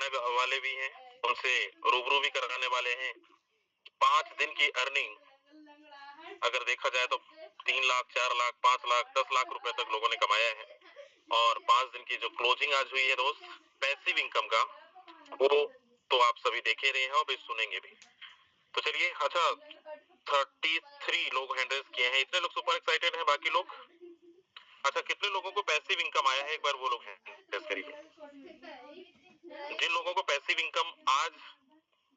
कराने वाले भी हैं, उनसे रूबरू भी कराने वाले हैं। 5 दिन की अर्निंग अगर देखा जाए तो 3 लाख, 4 लाख, 5 लाख, 10 लाख रुपए तक लोगों ने कमाया है। और 5 दिन की जो क्लोजिंग आज हुई है दोस्त, पैसिव इनकम का, वो तो आप सभी देखे रहे हैं और भी सुनेंगे भी। तो चलिए, अच्छा, 33 लोग हैंड रेज किए हैं। इतने लोग सुपर एक्साइटेड हैं, बाकी लोग? अच्छा, कितने लोगों को पैसिव इनकम आया है, एक बार वो लोग हैंड रेज करिए। जिन लोगों को पैसिव इनकम आज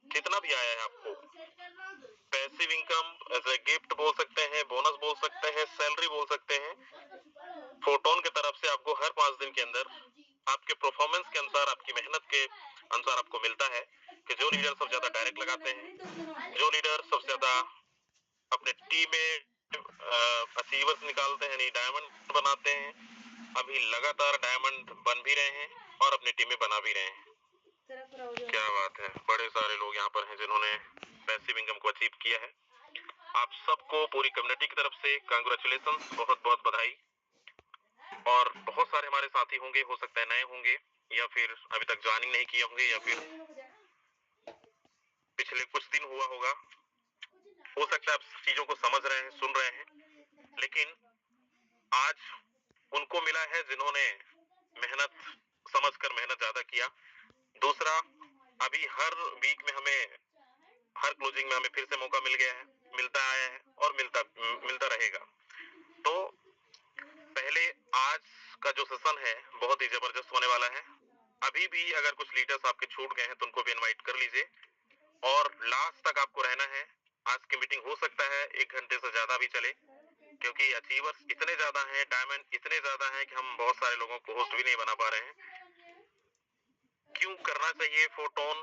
जितना भी आया है आपको, passive income as a gift बोल सकते हैं, बोनस बोल सकते हैं, सैलरी बोल सकते हैं, फोटोन की तरफ से आपको हर 5 दिन के अंदर आपके परफॉर्मेंस के अनुसार, आपकी मेहनत के अनुसार आपको मिलता है कि जो लीडर सबसे ज्यादा डायरेक्ट लगाते हैं, जो लीडर सबसे ज्यादा अपने टीम में अचीवर्स निकालते हैं, नहीं डायमंड बनाते हैं, अभी लगातार डायमंड बन भी रहे हैं और अपनी टीमें बना भी रहे हैं। क्या बात है, बड़े सारे लोग यहाँ पर हैं जिन्होंने पैसिव इनकम को अचीव किया है। आप सबको पूरी कम्युनिटी की तरफ से कांग्रेचुलेशंस, बहुत बहुत बधाई। और बहुत सारे हमारे साथी होंगे, हो सकता है नए होंगे या फिर अभी तक ज्वाइनिंग नहीं किए होंगे या फिर पिछले कुछ दिन हुआ होगा, हो सकता है आप चीजों को समझ रहे हैं, सुन रहे हैं, लेकिन आज उनको मिला है जिन्होंने मेहनत समझकर मेहनत ज्यादा किया। दूसरा, अभी हर वीक में हमें, हर क्लोजिंग में हमें फिर से मौका मिल गया है, मिलता आया है और मिलता रहेगा। तो पहले आज का जो सेशन है बहुत ही जबरदस्त होने वाला है। अभी भी अगर कुछ लीडर्स आपके छूट गए हैं तो उनको भी इनवाइट कर लीजिए और लास्ट तक आपको रहना है। आज की मीटिंग हो सकता है 1 घंटे से ज्यादा भी चले, क्योंकि अचीवर्स इतने ज्यादा हैं, डायमंड इतने ज्यादा हैं कि हम बहुत सारे लोगों को होस्ट भी नहीं बना पा रहे हैं। क्यों करना चाहिए फोटोन,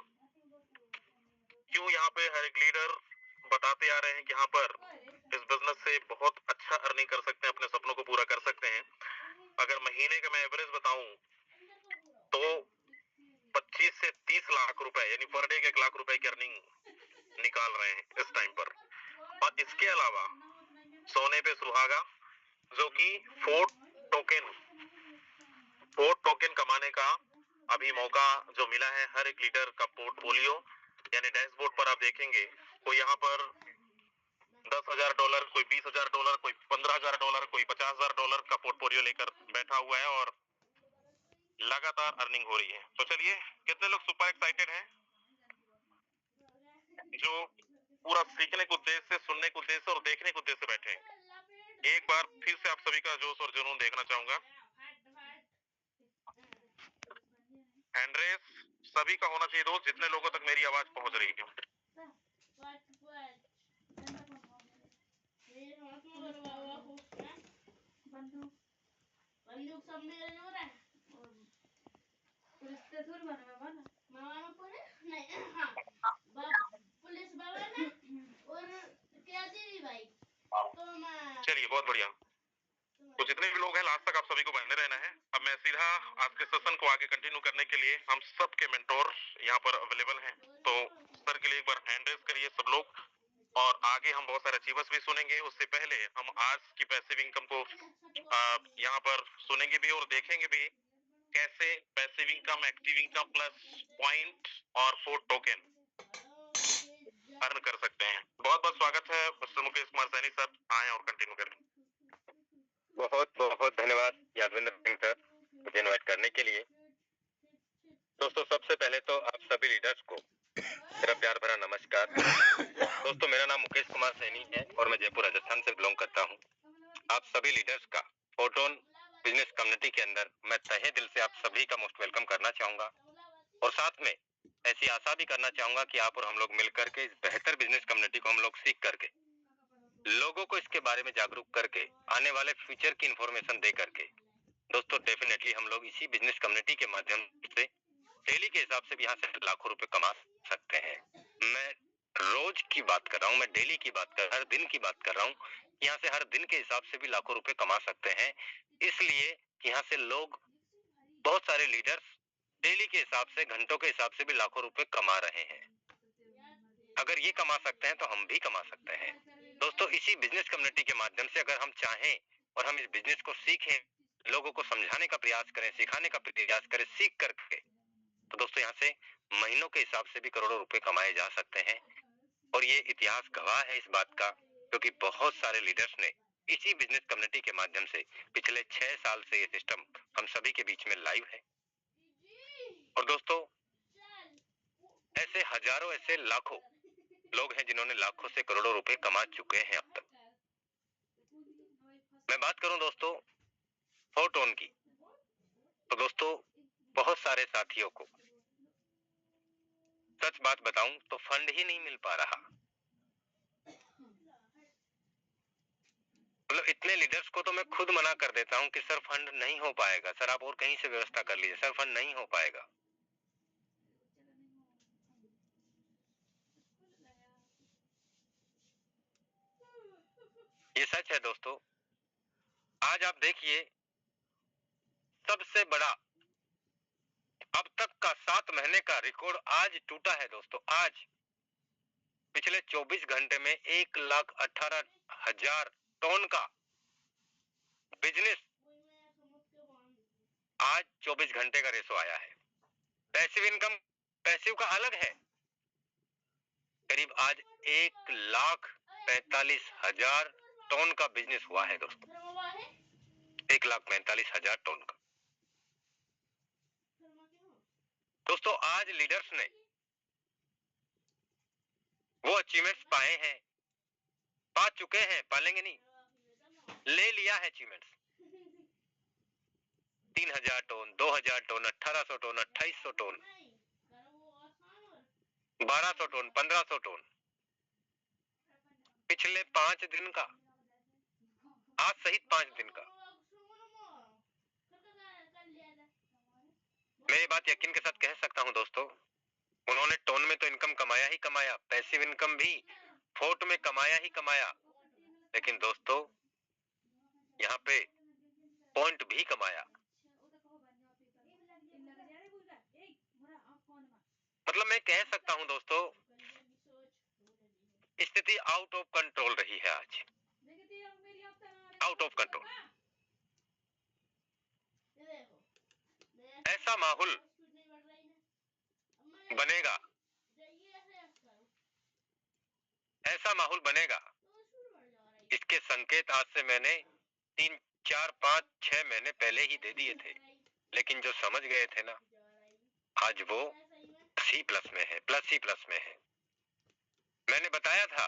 क्यों यहाँ पे हर एक लीडर बताते आ रहे हैं कि यहाँ पर इस बिजनेस से बहुत अच्छा अर्निंग कर सकते हैं, अपने सपनों को पूरा कर सकते हैं। अगर महीने का मैं एवरेज बताऊं तो 25 से 30 लाख रुपए, यानी पर डे 1 लाख रुपए की अर्निंग निकाल रहे हैं इस टाइम पर। और इसके अलावा सोने पे सुहागा, जो कि फोर्ट टोकन कमाने का अभी मौका जो मिला है हर एक लीडर का पोर्टफोलियो, यानी डैशबोर्ड पर आप देखेंगे, कोई यहाँ पर $10,000, कोई $20,000, कोई $15,000, कोई $50,000 का पोर्टफोलियो लेकर बैठा हुआ है और लगातार अर्निंग हो रही है। तो चलिए, कितने लोग सुपर एक्साइटेड हैं, जो पूरा सीखने के उद्देश्य से, सुनने के उद्देश्य से और देखने के उद्देश्य से बैठे हैं? एक बार फिर से आप सभी का जोश और जुनून देखना चाहूंगा। हैंड रेस सभी का होना चाहिए दोस्त, जितने लोगों तक मेरी आवाज पहुंच रही है। बंदूक सब मेरे हो रहा है और पुलिस से दूर मामा मामा पुलिस नहीं, हाँ पुलिस बाबा ना और क्या थी भाई। तो चलिए, बहुत बढ़िया। तो जितने भी लोग हैं लास्ट तक आप सभी को बने रहना है। अब मैं सीधा आज के सेशन को आगे कंटिन्यू करने के लिए हम सबके मेंटोर यहाँ पर अवेलेबल हैं, तो सर के लिए एक बार हैंड रेज करिए सब लोग। और आगे हम बहुत सारे अचीवर्स भी सुनेंगे। उससे पहले हम आज की पैसिव इनकम को यहाँ पर सुनेंगे भी और देखेंगे भी कैसे passive income, active income plus point और फोर्ट टोकन अर्न कर सकते हैं। बहुत बहुत स्वागत है मिस्टर मुकेश कुमार सैनी सर, आए और कंटिन्यू करें। बहुत बहुत धन्यवाद यादविंद्र सिंह सर, मुझे इनवाइट करने के लिए। दोस्तों, सबसे पहले तो आप सभी लीडर्स को मेरा प्यार भरा नमस्कार। दोस्तों, मेरा नाम मुकेश कुमार सैनी है और मैं जयपुर राजस्थान से बिलोंग करता हूँ। आप सभी लीडर्स का फोटोन बिजनेस कम्युनिटी के अंदर मैं तहे दिल से आप सभी का मोस्ट वेलकम करना चाहूंगा और साथ में ऐसी आशा भी करना चाहूंगा कि आप और हम लोग मिलकर के इस बेहतर बिजनेस कम्युनिटी को हम लोग सीख करके, लोगों को इसके बारे में जागरूक करके, आने वाले फ्यूचर की इंफॉर्मेशन दे करके, दोस्तों डेफिनेटली हम लोग इसी बिजनेस कम्युनिटी के माध्यम से डेली के हिसाब से भी यहाँ से लाखों रुपए कमा सकते हैं। मैं रोज की बात कर रहा हूँ, मैं डेली की बात कर, हर दिन की बात कर रहा हूँ। यहाँ से हर दिन के हिसाब से भी लाखों रुपए कमा सकते हैं, इसलिए कि यहाँ से लोग, बहुत सारे लीडर्स डेली के हिसाब से, घंटों के हिसाब से भी लाखों रुपए कमा रहे हैं। अगर ये कमा सकते हैं तो हम भी कमा सकते हैं। दोस्तों, इसी बिजनेस कम्युनिटी के माध्यम से अगर हम चाहें और हम इस बिजनेस को सीखें, लोगों को समझाने का प्रयास करें, सिखाने का प्रयास करें, सीख करके, तो दोस्तों यहाँ से महीनों के हिसाब से भी करोड़ों रुपए कमाए जा सकते हैं। और ये इतिहास गवाह है इस बात का, क्योंकि बहुत सारे लीडर्स ने इसी बिजनेस कम्युनिटी के माध्यम से पिछले 6 साल से ये सिस्टम हम सभी के बीच में लाइव है। और दोस्तों, ऐसे हजारों, ऐसे लाखों लोग हैं जिन्होंने लाखों से करोड़ों रुपए कमा चुके हैं अब तक। मैं बात करूं दोस्तों 4 टोन की, तो दोस्तों बहुत सारे साथियों को सच बात बताऊं तो फंड ही नहीं मिल पा रहा। मतलब इतने लीडर्स को तो मैं खुद मना कर देता हूं कि सर फंड नहीं हो पाएगा, सर आप और कहीं से व्यवस्था कर लीजिए, सर फंड नहीं हो पाएगा। ये सच है दोस्तों। आज आप देखिए, सबसे बड़ा अब तक का 7 महीने का रिकॉर्ड आज टूटा है दोस्तों। आज पिछले 24 घंटे में 1,18,000 टन का बिजनेस आज 24 घंटे का रेशो आया है। पैसिव इनकम, पैसिव का अलग है। करीब आज 1,45,000 टन का बिजनेस हुआ है दोस्तों। 1,45,000 टन का। दोस्तों आज लीडर्स ने वो अचीवमेंट्स पाए हैं, पा चुके हैं, पालेंगे नहीं, ले लिया है achievements. 3,000 ton, 2,000 ton, 1,800 ton, 2,800 ton, 1,200 ton, 1,500 ton पिछले 5 दिन का, आज सहित 5 दिन का। मैं ये बात यकीन के साथ कह सकता हूं दोस्तों, उन्होंने टोन में तो इनकम कमाया ही कमाया, पैसिव इनकम भी फोर्ट में कमाया ही कमाया, लेकिन दोस्तों यहाँ पे पॉइंट भी कमाया। मतलब मैं कह सकता हूं दोस्तों, स्थिति आउट ऑफ कंट्रोल रही है आज, आउट ऑफ कंट्रोल। ऐसा माहौल बनेगा, ऐसा माहौल बनेगा, इसके संकेत आज से मैंने 3, 4, 5, 6 महीने पहले ही दे दिए थे, लेकिन जो समझ गए थे ना, आज वो C+ में है, +C+ में है। मैंने बताया था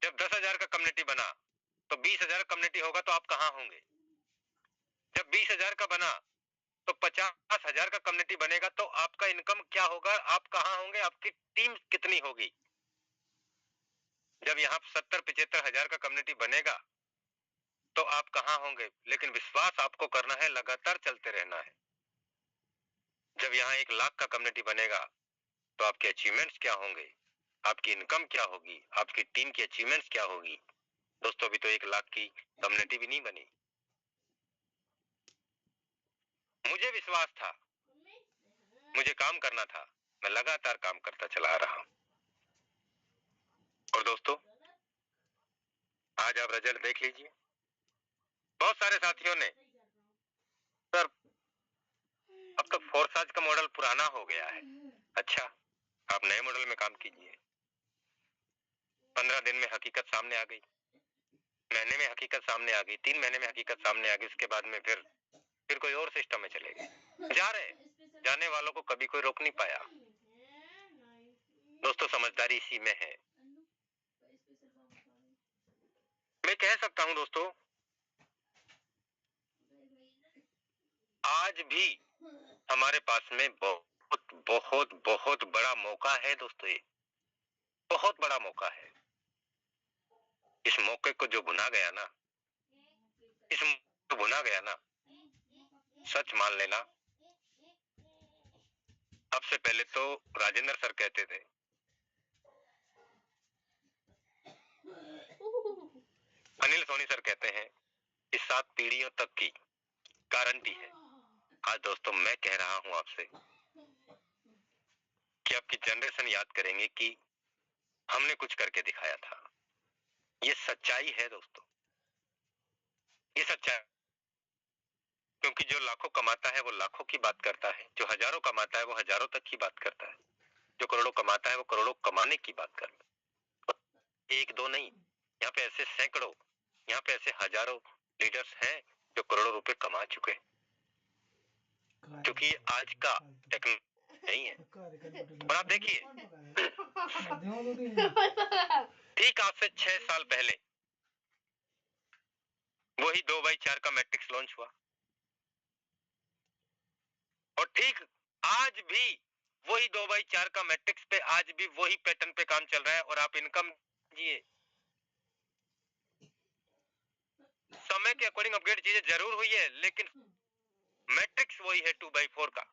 जब 10,000 का कम्युनिटी बना तो 20,000 कम्युनिटी होगा तो आप कहां होंगे। जब 20,000 का बना तो 50,000 का कम्युनिटी बनेगा तो आपका इनकम क्या होगा, आप कहां होंगे, आपकी टीम कितनी होगी। जब यहाँ 70-75,000 का कम्युनिटी बनेगा तो आप कहां होंगे। लेकिन विश्वास आपको करना है, लगातार चलते रहना है। जब यहाँ 1,00,000 का कम्युनिटी बनेगा तो आपके अचीवमेंट्स क्या होंगे, आपकी इनकम क्या होगी, आपकी टीम की अचीवमेंट्स क्या होगी। दोस्तों अभी तो 1,00,000 की कम्युनिटी भी नहीं बनी। मुझे विश्वास था, मुझे काम करना था, मैं लगातार काम करता चला रहा हूं। और दोस्तों आज आप रिजल्ट देख लीजिए। बहुत सारे साथियों ने सर अब तो फोर्साज का मॉडल पुराना हो गया है। अच्छा, आप नए मॉडल में काम कीजिए। 15 दिन में हकीकत सामने आ गई, महीने में हकीकत सामने आ गई, 3 महीने में हकीकत सामने आ गई। उसके बाद में फिर कोई और सिस्टम में चले गए। जा रहे, जाने वालों को कभी कोई रोक नहीं पाया। दोस्तों समझदारी इसी में है। मैं कह सकता हूं दोस्तों, आज भी हमारे पास में बहुत बहुत बहुत बड़ा मौका है दोस्तों। ये बहुत बड़ा मौका है। इस मौके को जो भुना गया ना, इस मौके को भुना गया ना, सच मान लेना। अब से पहले तो राजेंद्र सर कहते थे, अनिल सोनी सर कहते हैं कि 7 पीढ़ियों तक की गारंटी है। आज दोस्तों मैं कह रहा हूं आपसे कि आपकी जनरेशन याद करेंगे कि हमने कुछ करके दिखाया था। ये सच्चाई है दोस्तों, ये सच्चाई। क्योंकि जो लाखों कमाता है वो लाखों की बात करता है, जो हजारों कमाता है वो हजारों तक की बात करता है, जो करोड़ों कमाता है वो करोड़ों कमाने की बात करता है। एक दो नहीं, यहाँ पे ऐसे सैकड़ों, यहाँ पे ऐसे हजारों लीडर्स हैं जो करोड़ों रुपए कमा चुके हैं, क्योंकि ये आज का टेक्नोलॉजी नहीं है। और आप देखिए, ठीक आज से 6 साल पहले वही 2x4 का मैट्रिक्स लॉन्च हुआ, और ठीक आज भी वही 2x4 का मैट्रिक्स पे आज भी वही पैटर्न पे काम चल रहा है। और आप इनकम जिए, समय के अकॉर्डिंग अपग्रेड चीजें जरूर हुई है, लेकिन मैट्रिक्स वही है 2x4 का।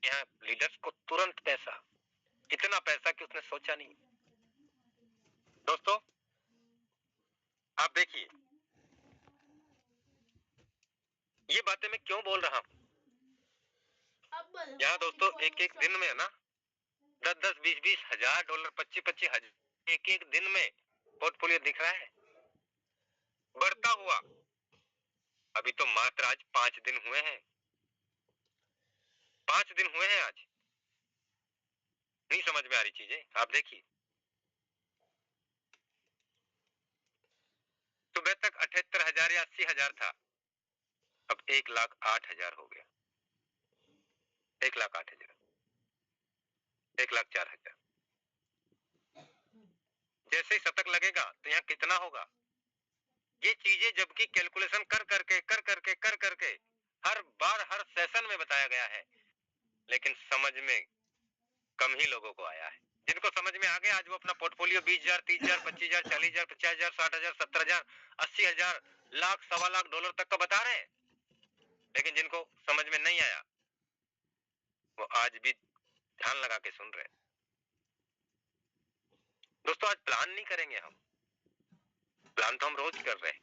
यहाँ लीडर्स को तुरंत पैसा, इतना पैसा कि उसने सोचा नहीं। दोस्तों आप देखिए, ये बातें मैं क्यों बोल रहा हूं। यहाँ दोस्तों एक एक दिन में है ना 10-10, 20-20 हजार डॉलर, 25-25 हजार एक एक दिन में पोर्टफोलियो दिख रहा है बढ़ता हुआ। अभी तो मात्र आज 5 दिन हुए हैं, 5 दिन हुए हैं आज। नहीं समझ में आ रही चीजें। आप देखिए, सुबह तक 78,000 या 80,000 था, अब 1,08,000 हो गया, 1,08,000, 1,04,000। जैसे ही शतक लगेगा तो यहाँ कितना होगा। ये चीजें जबकि कैलकुलेशन कर करके हर बार हर सेशन में बताया गया है, लेकिन समझ में कम ही लोगों को आया है। जिनको समझ में आ गया आज वो अपना पोर्टफोलियो 20,000, 30,000, 25,000, 40,000, 50,000, 60,000, 70,000, 80,000, लाख, सवा लाख डॉलर तक का बता रहे हैं। लेकिन जिनको समझ में नहीं आया वो आज भी ध्यान लगा के सुन रहे हैं। दोस्तों आज प्लान नहीं करेंगे हम, प्लान तो हम रोज कर रहे हैं,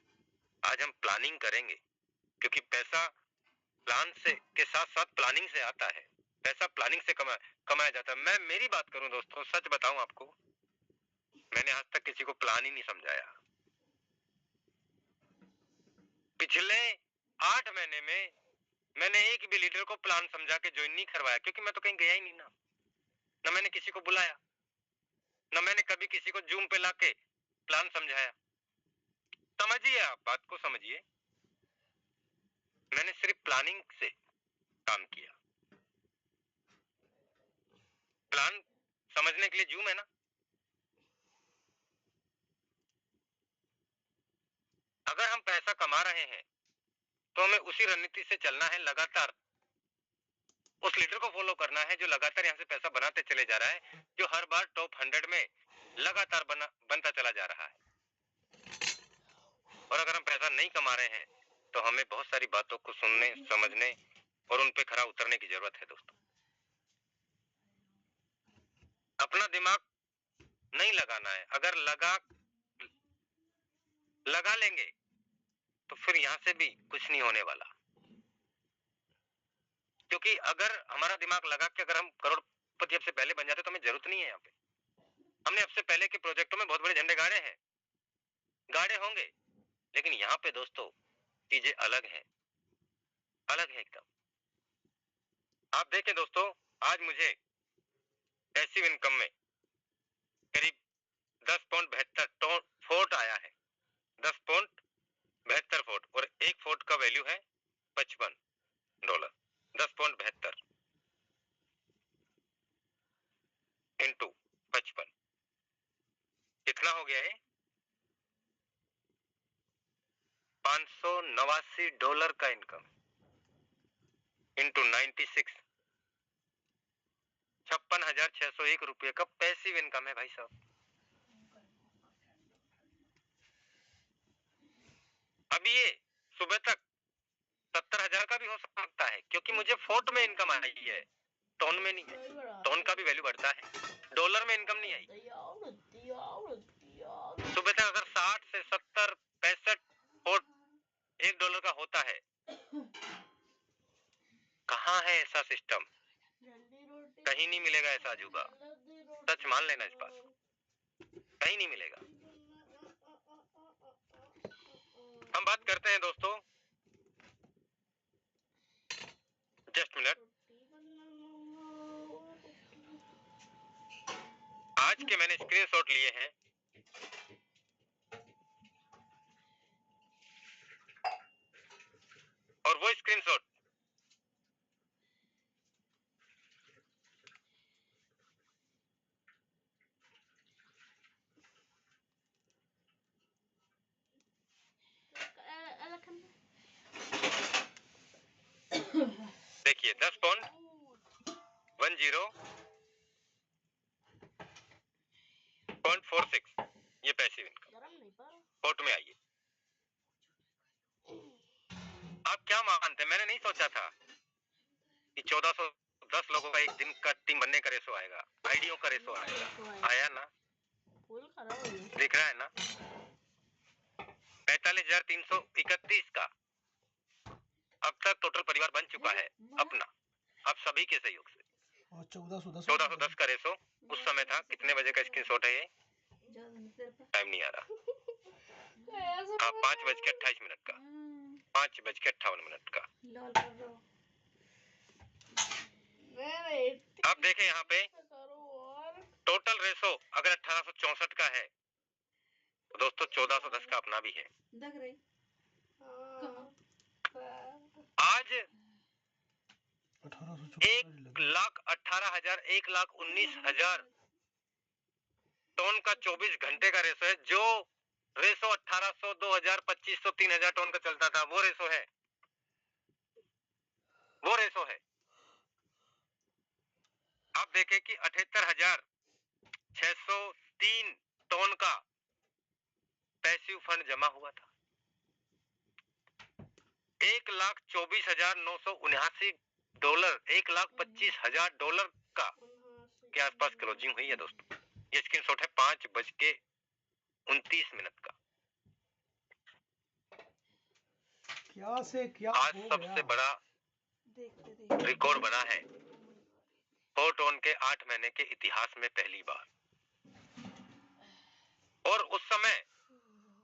आज हम प्लानिंग करेंगे, क्योंकि पैसा प्लान से के साथ साथ प्लानिंग से आता है। पैसा प्लानिंग से कमाया जाता है। मैं मेरी बात करूं दोस्तों, सच बताऊं आपको, मैंने आज तक किसी को प्लान ही नहीं समझाया। पिछले 8 महीने में मैंने एक भी लीडर को प्लान समझा के ज्वाइन नहीं करवाया, क्योंकि मैं तो कहीं गया ही नहीं ना मैंने किसी को बुलाया, ना मैंने कभी किसी को जूम पे लाके प्लान समझाया। समझिए, आप बात को समझिए, मैंने सिर्फ प्लानिंग से काम किया। प्लान समझने के लिए जूम है ना। अगर हम पैसा कमा रहे हैं तो हमें उसी रणनीति से चलना है, लगातार उस लीडर को फॉलो करना है जो लगातार यहाँ से पैसा बनाते चले जा रहा है, जो हर बार टॉप 100 में लगातार बनता चला जा रहा है। और अगर हम पैसा नहीं कमा रहे हैं तो हमें बहुत सारी बातों को सुनने, समझने और उन पे खरा उतरने की जरूरत है। दोस्तों अपना दिमाग नहीं लगाना है, अगर लगा लेंगे तो फिर यहाँ से भी कुछ नहीं होने वाला। क्योंकि अगर हमारा दिमाग लगा के अगर हम करोड़पति अब से पहले बन जाते तो हमें जरूरत नहीं है। यहाँ पे हमने अब से पहले के प्रोजेक्टों में बहुत बड़े झंडे गाड़े हैं, गाड़े होंगे, लेकिन यहाँ पे दोस्तों चीजें अलग है, अलग है एकदम। आप देखें दोस्तों, आज मुझे पैसिव इनकम में करीब 10.72 फोर्ट आया है, 10.72 फोर्ट, और एक फोर्ट का वैल्यू है $55। 10.72 इंटू 55 कितना हो गया है? $589 का इनकम इंटू 96, 56,601 रुपये का पैसिव इनकम है भाई साहब। अभी ये सुबह तक 70,000 का भी हो सकता है, क्योंकि मुझे फोर्ट में इनकम आई है, टोन में नहीं है। टोन का भी वैल्यू बढ़ता है, डॉलर में इनकम नहीं आई। सुबह तक अगर 60 से 70, 65 फोर्ट $1 का होता है, कहाँ है ऐसा सिस्टम? कहीं नहीं मिलेगा ऐसा अजूबा, सच मान लेना इस बात को, कहीं नहीं मिलेगा। हम बात करते हैं दोस्तों जस्ट मिनट। आज के मैंने स्क्रीनशॉट लिए हैं, और वो स्क्रीनशॉट देखिए, 10.10.46 ये पैसिव इनकम। कोर्ट में आइए। आप क्या मानते हैं? मैंने नहीं सोचा था कि 1410 लोगों का एक दिन का टीम बनने का रेशो आएगा, आईडियो का रेशो आएगा। आया ना? दिख रहा है ना? 45,331 का अब तक टोटल परिवार बन चुका है अपना, आप सभी के सहयोग से। और 1410 का रेशो उस समय था। कितने बजे का स्क्रीनशॉट है ये? टाइम नहीं आ रहा। हाँ, 5:28 का, 5:58 का। आप देखें यहाँ पे टोटल रेशो अगर 1864 का है तो दोस्तों 1410 का अपना भी है। आज 1,18,000 1,19,000 टन का 24 घंटे का रेशो है। जो रेशो 1800, 2000, 2500, 3000 टन का चलता था, वो रेशो है, वो रेशो है। आप देखें कि 78,603 टन का पैसिव फंड जमा हुआ था। 1,24,979 डॉलर, 1,25,000 डॉलर का के आसपास क्लोजिंग हुई है दोस्तों। ये स्क्रीनशॉट है 5:29 का। क्या से क्या आज सबसे बड़ा रिकॉर्ड बना है 4 टन के 8 महीने के इतिहास में पहली बार। और उस समय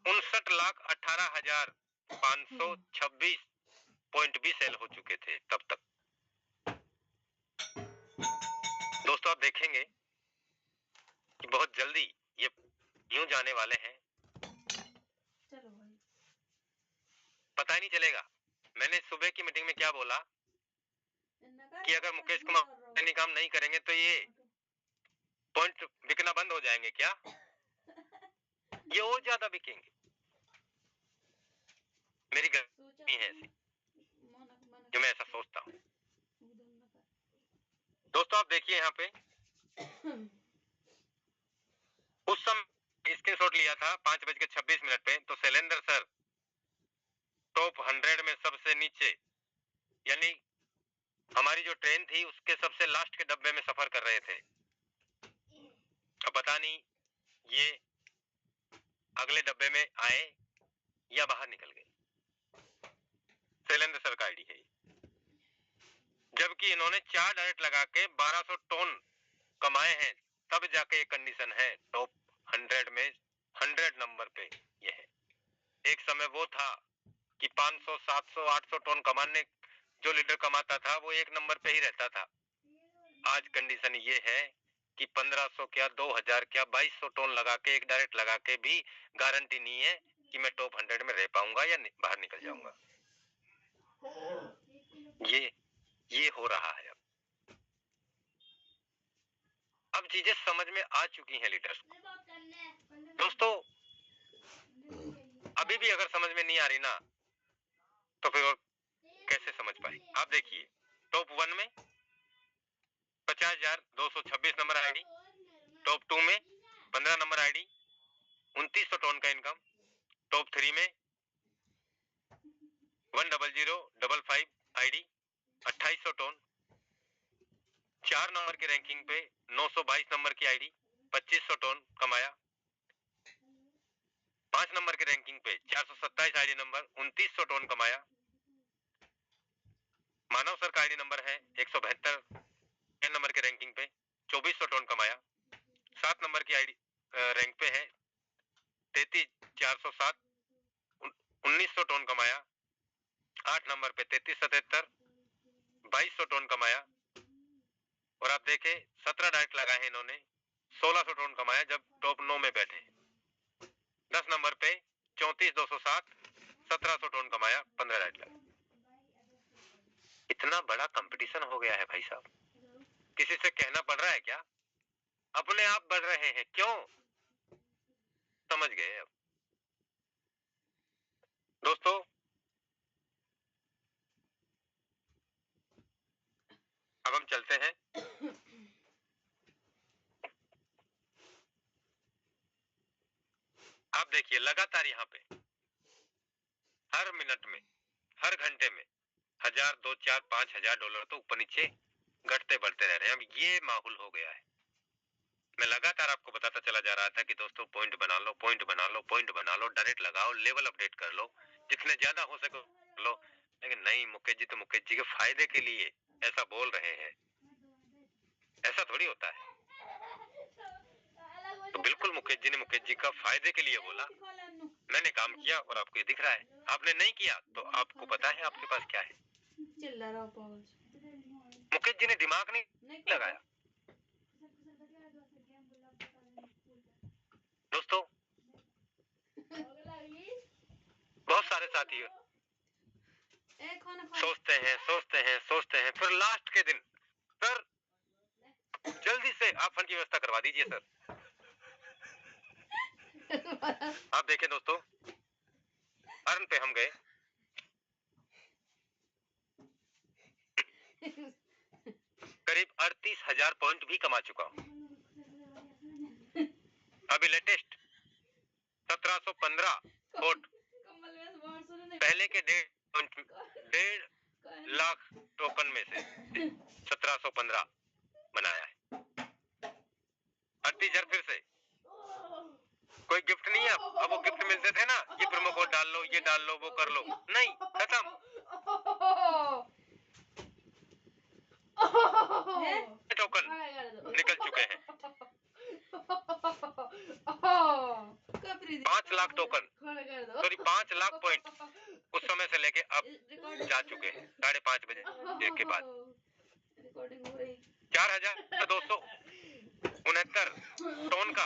59,18,526 पॉइंट भी सेल हो चुके थे तब तक। दोस्तों आप देखेंगे कि बहुत जल्दी ये यूं जाने वाले हैं, पता ही नहीं चलेगा। मैंने सुबह की मीटिंग में क्या बोला कि अगर मुकेश कुमार काम नहीं करेंगे तो ये पॉइंट बिकना बंद हो जाएंगे क्या? ये और ज्यादा बिकेंगे। मेरी गलती है ऐसी जो मैं ऐसा सोचता हूँ। दोस्तों आप देखिए यहाँ पे उस समय स्क्रीनशॉट लिया था 5:26 पे, तो शैलेंद्र सर टॉप 100 में सबसे नीचे, यानी हमारी जो ट्रेन थी उसके सबसे लास्ट के डब्बे में सफर कर रहे थे। अब पता नहीं ये अगले डब्बे में आए या बाहर निकल गए। शैलेंद्र सर का आईडी है, जबकि इन्होंने 4 डायरेक्ट लगा के 1200 टन कमाए हैं, तब जाके ये कंडीशन है टॉप 100 में 100 नंबर पे ये है। एक समय वो था कि 500, 700, 800 टन कमाने जो लीडर कमाता था वो 1 नंबर पे ही रहता था। आज कंडीशन ये है कि 1500 क्या 2000 क्या 2200 टन लगा के, एक डायरेक्ट लगा के भी गारंटी नहीं है कि मैं टॉप 100 में रह पाऊंगा या बाहर निकल जाऊंगा। ये हो रहा है। अब चीजें समझ में आ चुकी हैं लीडर्स को। दोस्तों अभी भी अगर समझ में नहीं आ रही ना तो फिर और कैसे समझ पाएंगे? आप देखिए टॉप 1 में 50,226 नंबर आईडी, टॉप 2 में 15 नंबर आईडी 2900 टन का इनकम, टॉप 3 में 10055 आईडी 2800 टन, 4 नंबर की रैंकिंग पे 922 नंबर की आईडी 2500 टन कमाया, 5 नंबर की रैंकिंग पे 427 आईडी नंबर 2900 टन कमाया। मानव सर का आईडी नंबर है 172 नंबर के रैंकिंग पे 2400 टन कमाया। 7 नंबर की आईडी रैंक पे है 33,407 1900 टन कमाया। 8 नंबर पे 3377 2200 टन कमाया। और आप देखें 17 डायरेक्ट लगाए हैं इन्होंने, 1600 टन कमाया जब टॉप 9 में बैठे। 10 नंबर पे 34,260, 1700 टन कमाया, 15 डायरेक्ट लगाए। इतना बड़ा कंपटीशन हो गया है भाई साहब, किसी से कहना पड़ रहा है क्या? अपने आप बढ़ रहे हैं, क्यों? समझ गए अब दोस्तों। अब हम चलते हैं आप देखिए लगातार यहाँ पे हर मिनट में, हर घंटे में 1000, 2, 4, 5,000 डॉलर तो ऊपर नीचे घटते बढ़ते रह रहे हैं। अब ये माहौल हो गया है। मैं लगातार आपको बताता चला जा रहा था कि दोस्तों पॉइंट बना लो, पॉइंट बना लो, पॉइंट बना लो, डायरेक्ट लगाओ, लेवल अपडेट कर लो, जितने ज्यादा हो सके कर लो। लेकिन नहीं, मुकेश जी तो मुकेश जी के फायदे के लिए ऐसा बोल रहे हैं, ऐसा थोड़ी होता है। तो बिल्कुल मुकेश जी ने मुकेश जी का फायदे के लिए बोला। मैंने काम किया और आपको ये दिख रहा है। आपने नहीं किया तो आपको पता है आपके पास क्या है। मुकेश जी ने दिमाग नहीं लगाया। दोस्तों बहुत सारे साथी सोचते हैं फिर लास्ट के दिन सर जल्दी से आप फंड की व्यवस्था करवा दीजिए सर। आप देखें दोस्तों, अर्न पे हम गए, करीब 38,000 पॉइंट भी कमा चुका हूं। अभी लेटेस्ट 1715 वोट, पहले के 1.5 लाख टोकन में से 1715 बनाया है। 38,000 फिर से कोई गिफ्ट नहीं है। अब वो गिफ्ट मिलते थे ना, ये प्रोमो कोड डाल लो, ये डाल लो, वो कर लो, नहीं, खत्म। टोकन निकल चुके हैं। 5 lakh token, sorry 5 lakh point उस समय से लेके अब जा चुके हैं 5:30 बजे के बाद। 4,269 टन का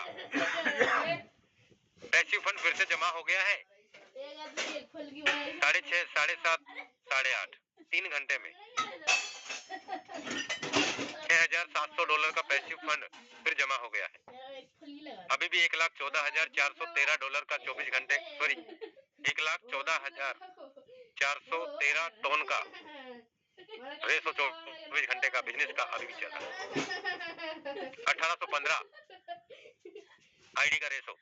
पैसिव फंड फिर से जमा हो गया है। 6:30, 7:30, 8:30 3 घंटे में 6,700 डॉलर का पैसिव फंड फिर जमा हो गया है। अभी भी 1,14,413 डॉलर का 24 घंटे, सॉरी 1,14,413 टन का रेसो 24 घंटे का बिजनेस का अभी भी चल रहा है। 1815 आईडी का रेसो।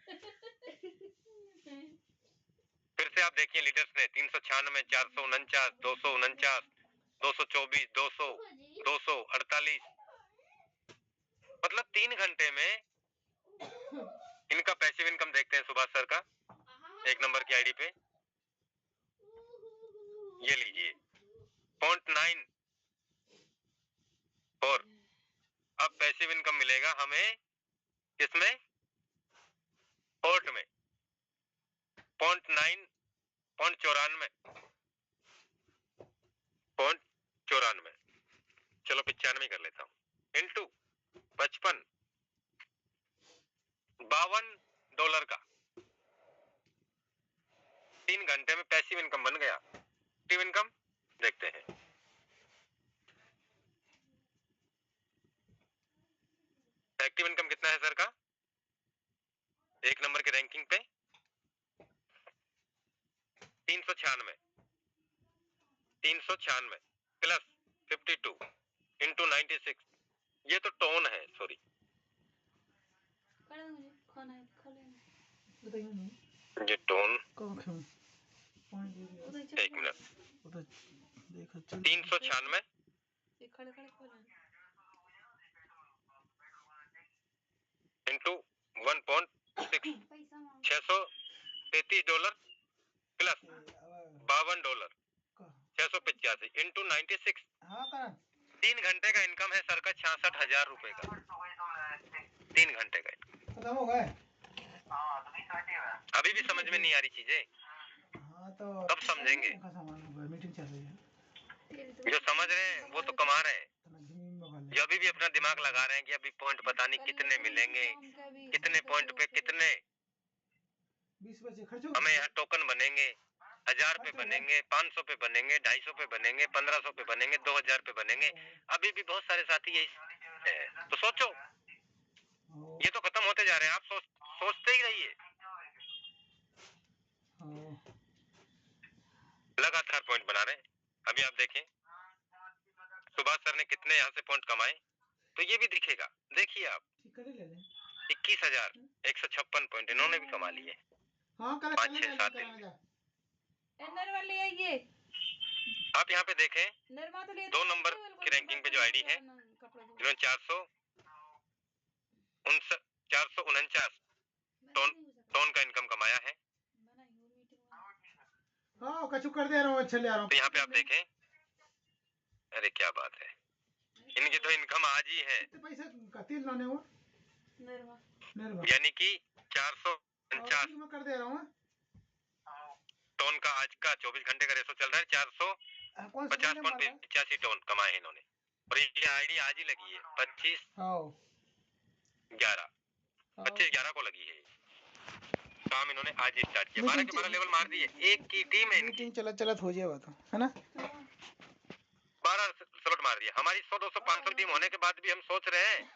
फिर से आप देखिए लीडर्स ने 396, 449, 249, 224, 200, 248, मतलब 3 घंटे में इनका पैसिव इनकम देखते हैं सुभाष सर का 1 नंबर की आईडी पे। ये लीजिए 0.9 और अब पैसिव इनकम मिलेगा हमें किसमें, पोर्ट में 0.9, 0.94, चलो 95 कर लेता हूँ, इंटू 55, 52 डॉलर का 3 घंटे में पैसिव इनकम बन गया। एक्टिव इनकम देखते हैं। एक्टिव इनकम कितना है सर का 1 नंबर के रैंकिंग पे 396 प्लस 52 इंटू 96, ये तो टोन है, सॉरी ये टोन, एक minute, 396 into 1.6, 633 dollar plus 52 dollar 685 into 96, 3 घंटे का इनकम है सर का 66,000 रुपए का। 3 घंटे का खत्म हो गए। अभी भी समझ में नहीं आ रही चीजें, हाँ तो कब समझेंगे? मीटिंग चल रही है। जो समझ रहे हैं वो तो कमा रहे हैं, जो अभी भी अपना दिमाग लगा रहे हैं कि अभी पॉइंट पता नहीं कितने मिलेंगे, कितने पॉइंट पे कितने 20 बजे खर्च हो हमें यहाँ टोकन बनेंगे, 1000 पे बनेंगे, 500 पे बनेंगे, 250 पे बनेंगे, 1500 पे बनेंगे, 2000 पे बनेंगे। अभी भी बहुत सारे साथी यही है। तो सोचो, ये तो खत्म होते जा रहे हैं, आप सोचते ही रहिए। लगातार पॉइंट बना रहे हैं। अभी आप देखें सुभाष सर ने कितने यहाँ से पॉइंट कमाए, तो ये भी दिखेगा। देखिए आप 21,156 पॉइंट इन्होंने भी कमा लिए। 5-6-7 दिन में। आप यहाँ पे देखें 2 नंबर की रैंकिंग पे जो आईडी है, इन्होंने 449 टोन का इनकम कमाया है। हाँ कछु कर दे रहा हूँ, अच्छा ले आ रहा हूँ। तो यहाँ पे आप देखें, अरे क्या बात है, इनकी तो इनकम आज ही है। पैसे कतील लाने हो यानी कि 449 मैं कर दे रहा हूँ। टोन का आज का 24 घंटे का रेशो चल रहा है। 450.85 टोन कमाए इन्होंने, और ये आईडी आज ही लगी है 25/11 को लगी है। काम इन्होंने आज ही स्टार्ट किया। 12 के 12 लेवल मार दिए। एक की टीम है इनकी, चलत हो जाएगा तो है ना, 12 स्लॉट मार दिया। हमारी 100, 200, 500 टीम होने के बाद भी हम सोच रहे हैं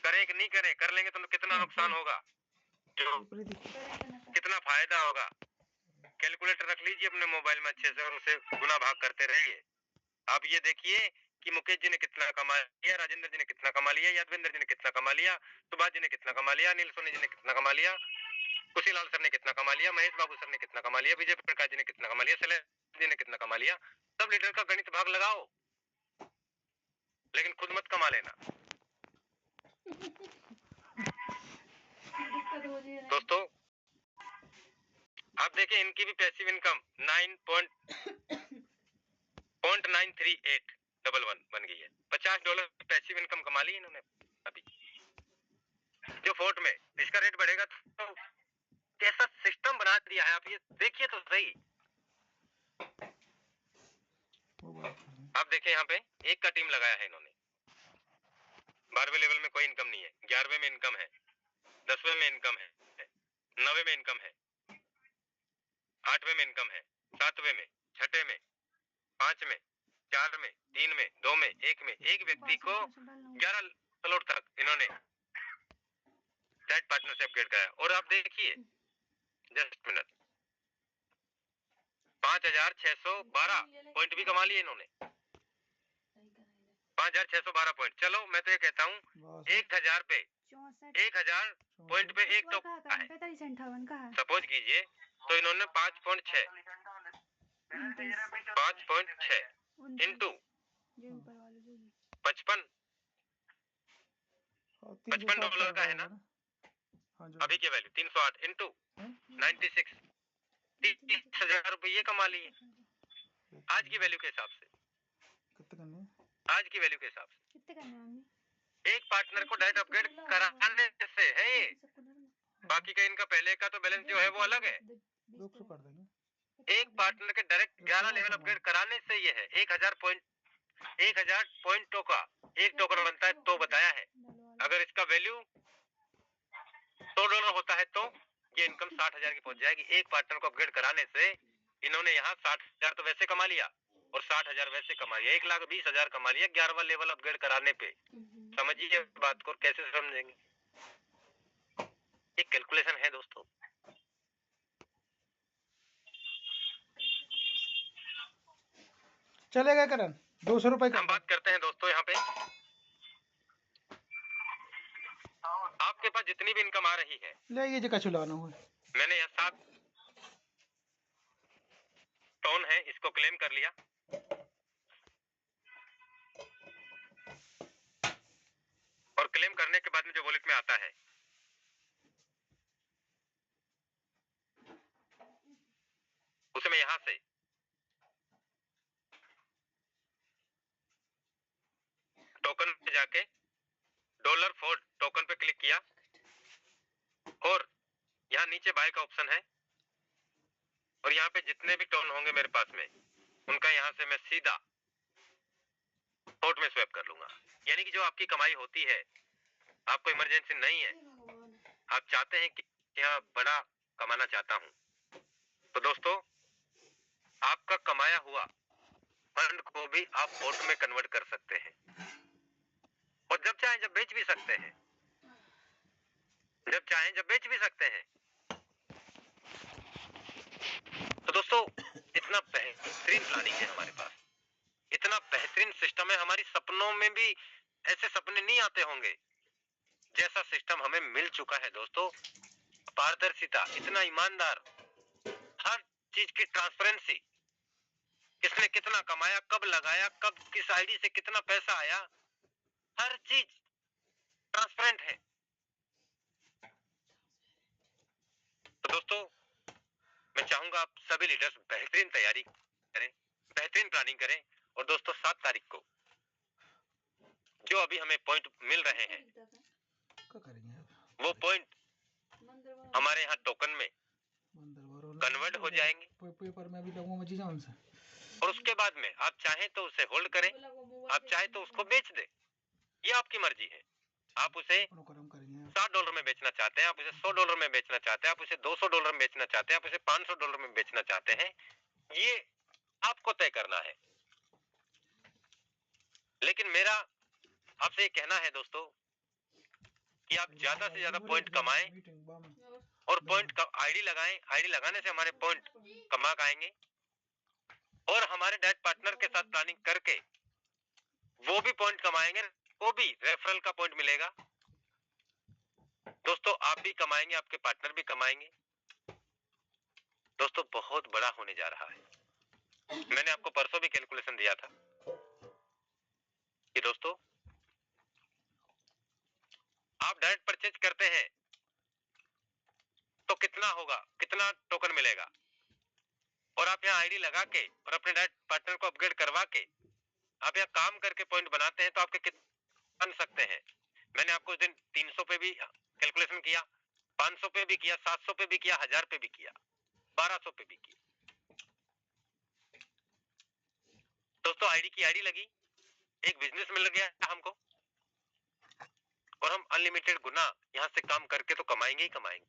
करें कि नहीं करें। कर लेंगे तो कितना नुकसान होगा, जो कितना फायदा होगा। कैलकुलेटर रख लीजिए अपने मोबाइल में अच्छे से और उसे गुना भाग करते रहिए। आप ये देखिए कि मुकेश जी ने कितना कमा लिया, राजेंद्र जी ने कितना कमा लिया, यादवेंद्र जी ने कितना कमा लिया, सुभाष जी ने कितना कमा लिया, अनिल सोनी जी ने कितना कमा लिया, कुशीलाल सर ने कितना कमा लिया, महेश बाबू सर ने कितना कमा लिया, विजय प्रकाश जी ने कितना कमा लिया, शैलेश जी ने कितना कमा लिया। सब लीडर का गणित भाग लगाओ, लेकिन खुद मत कमा लेना। दोस्तों आप देखें इनकी भी पैसिव इनकम 9.93811 बन गई है। $50 पैसिव इनकम कमा ली इन्होंने अभी। जो फोर्ट में इसका रेट बढ़ेगा तो कैसा सिस्टम बना दिया है, आप ये देखिए तो सही। आप देखें यहाँ पे एक का टीम लगाया है इन्होंने। 12वें लेवल में कोई इनकम नहीं है, 11वें में इनकम है, 10वें में इनकम है, 9वें में इनकम है, 8वें में इनकम है, 7वें में, 6वें में, 5 में, 4 में, 3 में, 2 में, 1 में। एक व्यक्ति को 11 स्लॉट तक इन्होंने चैट पार्टनर से अपग्रेड कराया। और आप देखिए जस्ट मिनट 5,612 पॉइंट भी कमा लिए इन्होंने। 5,612 पॉइंट। चलो मैं तो ये कहता हूँ 1,000 पे 1,000 पॉइंट पे एक तो है। सपोज कीजिए तो इन्होंने 5.6 इंटू 55 डॉलर का है ना अभी की वैल्यू, 308 इंटू 96, 30,000 रुपये कमा लिए आज की वैल्यू के हिसाब से। आज की वैल्यू के हिसाब से एक पार्टनर को डायरेक्ट अपग्रेड कराने से है ये। बाकी का इनका पहले का तो बैलेंस जो है वो अलग है। एक पार्टनर के डायरेक्ट 11 लेवल अपग्रेड कराने से ये है। 1,000 पॉइंटों का एक टोकन बनता है तो बताया है। अगर इसका वैल्यू $100 होता है तो ये इनकम 60,000 की पहुंच जाएगी। एक पार्टनर को अपग्रेड कराने से इन्होंने यहाँ 60,000 तो वैसे कमा लिया और 60,000 वैसे कमा लिया, 1,20,000 कमा लिया 11वां लेवल अपग्रेड कराने पे। समझिए बात को, कैसे समझेंगे? एक कैलकुलेशन है दोस्तों। चलेगा करण 200 रुपए का। हम बात करते हैं दोस्तों यहाँ पे आपके पास जितनी भी इनकम आ रही है, ले ये जगह चलाना हुआ, मैंने यहाँ 7 टोन है, इसको क्लेम कर लिया। और क्लेम करने के बाद में जो वॉलेट में आता है उसे मैं यहाँ से टोकन पे जाके $4 टोकन पे क्लिक किया और यहाँ नीचे बाय का ऑप्शन है और यहाँ पे जितने भी टोन होंगे मेरे पास में उनका यहाँ से मैं सीधा पोर्ट में स्वैप कर लूंगा। यानी कि जो आपकी कमाई होती है, आपको इमरजेंसी नहीं है, आप चाहते हैं कि यहाँ बड़ा कमाना चाहता हूं, तो दोस्तों आपका कमाया हुआ फंड को भी आप पोर्ट में कन्वर्ट कर सकते हैं और जब चाहें जब बेच भी सकते हैं, जब चाहें जब बेच भी सकते हैं। तो दोस्तों इतना बेहतरीन प्लानिंग है हमारे पास, इतना बेहतरीन सिस्टम है, हमारी सपनों में भी ऐसे सपने नहीं आते होंगे जैसा सिस्टम हमें मिल चुका है दोस्तों। पारदर्शिता, इतना ईमानदार, हर चीज की ट्रांसपेरेंसी, किसने कितना कमाया, कब लगाया, कब किस आईडी से कितना पैसा आया, हर चीज ट्रांसपेरेंट है। तो दोस्तों मैं चाहूंगा आप सभी लीडर्स बेहतरीन तैयारी करें, बेहतरीन प्लानिंग करें और दोस्तों 7 तारीख को जो अभी हमें पॉइंट मिल रहे हैं क्या करेंगे आप? वो पॉइंट हमारे यहाँ टोकन में कन्वर्ट हो जाएंगे पेपर में अभी लगूंगा मैं जान से। और उसके बाद में आप चाहें तो उसे होल्ड करें, आप चाहें तो उसको बेच दें, ये आपकी मर्जी है। आप उसे $60 में बेचना चाहते हैं, आप उसे $100 में बेचना चाहते हैं, आप उसे $200 में बेचना चाहते हैं, आप उसे $500 में बेचना चाहते हैं, ये आपको तय करना है। लेकिन मेरा आपसे ये कहना है दोस्तों कि आप ज्यादा से ज्यादा पॉइंट कमाएं और पॉइंट का आईडी लगाएं। आईडी लगाने से हमारे पॉइंट कमा आएंगे और हमारे डायरेक्ट पार्टनर के साथ प्लानिंग करके वो भी पॉइंट कमाएंगे, वो भी रेफरल का पॉइंट मिलेगा। दोस्तों आप भी कमाएंगे, आपके पार्टनर भी कमाएंगे। दोस्तों बहुत बड़ा होने जा रहा है। मैंने आपको परसों भी कैलकुलेशन दिया था कि दोस्तों आप डायरेक्ट परचेज करते हैं तो कितना होगा, कितना टोकन मिलेगा, और आप यहाँ आईडी लगा के और अपने डायरेक्ट पार्टनर को अपग्रेड करवा के आप यहाँ काम करके पॉइंट बनाते हैं तो आपके कितने बन सकते हैं। मैंने आपको उस दिन 300 पे भी कैलकुलेशन किया, 500 पे भी किया, 700 पे भी किया, 1000 पे भी किया, 1200 पे भी किया। दोस्तों आईडी की आईडी लगी, एक बिजनेस मिल गया हमको और हम अनलिमिटेड गुना यहाँ से काम करके तो कमाएंगे ही कमाएंगे,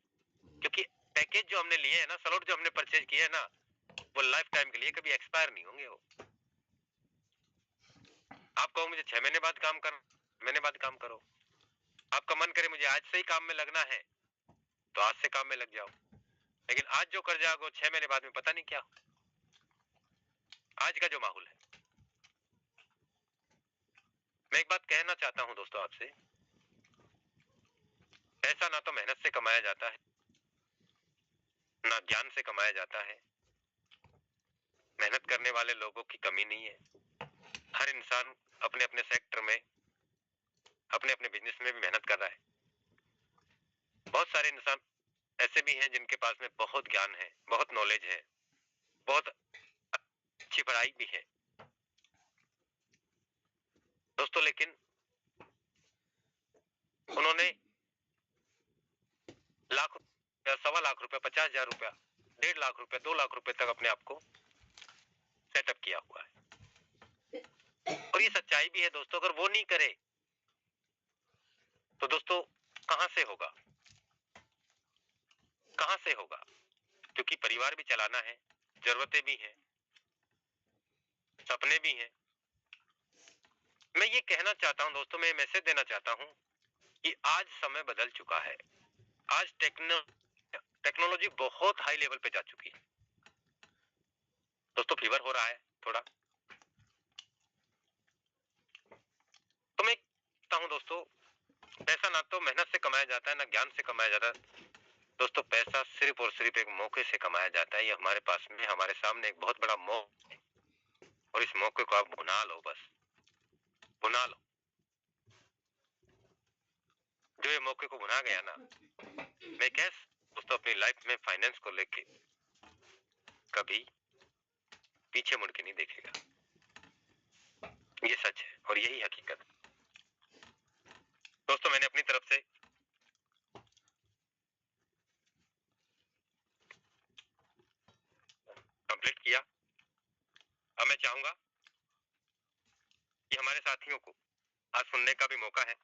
क्योंकि पैकेज जो हमने लिए है ना, स्लॉट जो हमने परचेज किए है ना, वो लाइफ टाइम के लिए, कभी एक्सपायर नहीं होंगे वो। आप कहो मुझे 6 महीने बाद काम कर, महीने बाद काम करो, आपका मन करे मुझे आज से ही काम में लगना है तो आज से काम में लग जाओ, लेकिन आज जो कर जाओगे 6 महीने बाद में पता नहीं क्या हो। आज का जो माहौल है, मैं एक बात कहना चाहता हूं दोस्तों आपसे, पैसा ना तो मेहनत से कमाया जाता है, ना ज्ञान से कमाया जाता है। मेहनत करने वाले लोगों की कमी नहीं है, हर इंसान अपने अपने सेक्टर में, अपने अपने बिजनेस में भी मेहनत कर रहा है। बहुत सारे इंसान ऐसे भी हैं जिनके पास में बहुत ज्ञान है, बहुत नॉलेज है, बहुत अच्छी पढ़ाई भी है दोस्तों, लेकिन उन्होंने लाख, 1.25 लाख रुपया, 50,000 रुपया, 1.5 लाख रुपया, 2 लाख रुपए तक अपने आप को सेटअप किया हुआ है। और ये सच्चाई भी है दोस्तों, अगर वो नहीं करे तो दोस्तों कहां से होगा, कहां से होगा, क्योंकि परिवार भी चलाना है, जरूरतें भी हैं, सपने भी हैं। मैं ये कहना चाहता हूं दोस्तों, मैं मैसेज देना चाहता हूं कि आज समय बदल चुका है, आज टेक्नोलॉजी बहुत हाई लेवल पे जा चुकी है दोस्तों। फीवर हो रहा है थोड़ा, तो मैं कहता हूं दोस्तों, पैसा ना तो मेहनत से कमाया जाता है, ना ज्ञान से कमाया जाता है दोस्तों। पैसा सिर्फ और सिर्फ एक मौके से कमाया जाता है। ये हमारे पास में, हमारे सामने एक बहुत बड़ा मौका है और इस मौके को आप भुना लो, बस भुना लो। जो ये मौके को भुना गया ना, मैं कैसे दोस्तों अपनी लाइफ में फाइनेंस को लेके कभी पीछे मुड़ के नहीं देखेगा। ये सच है और यही हकीकत है दोस्तों। मैंने अपनी तरफ से कंप्लीट किया अब मैं चाहूंगा कि हमारे साथियों को आज सुनने का भी मौका है,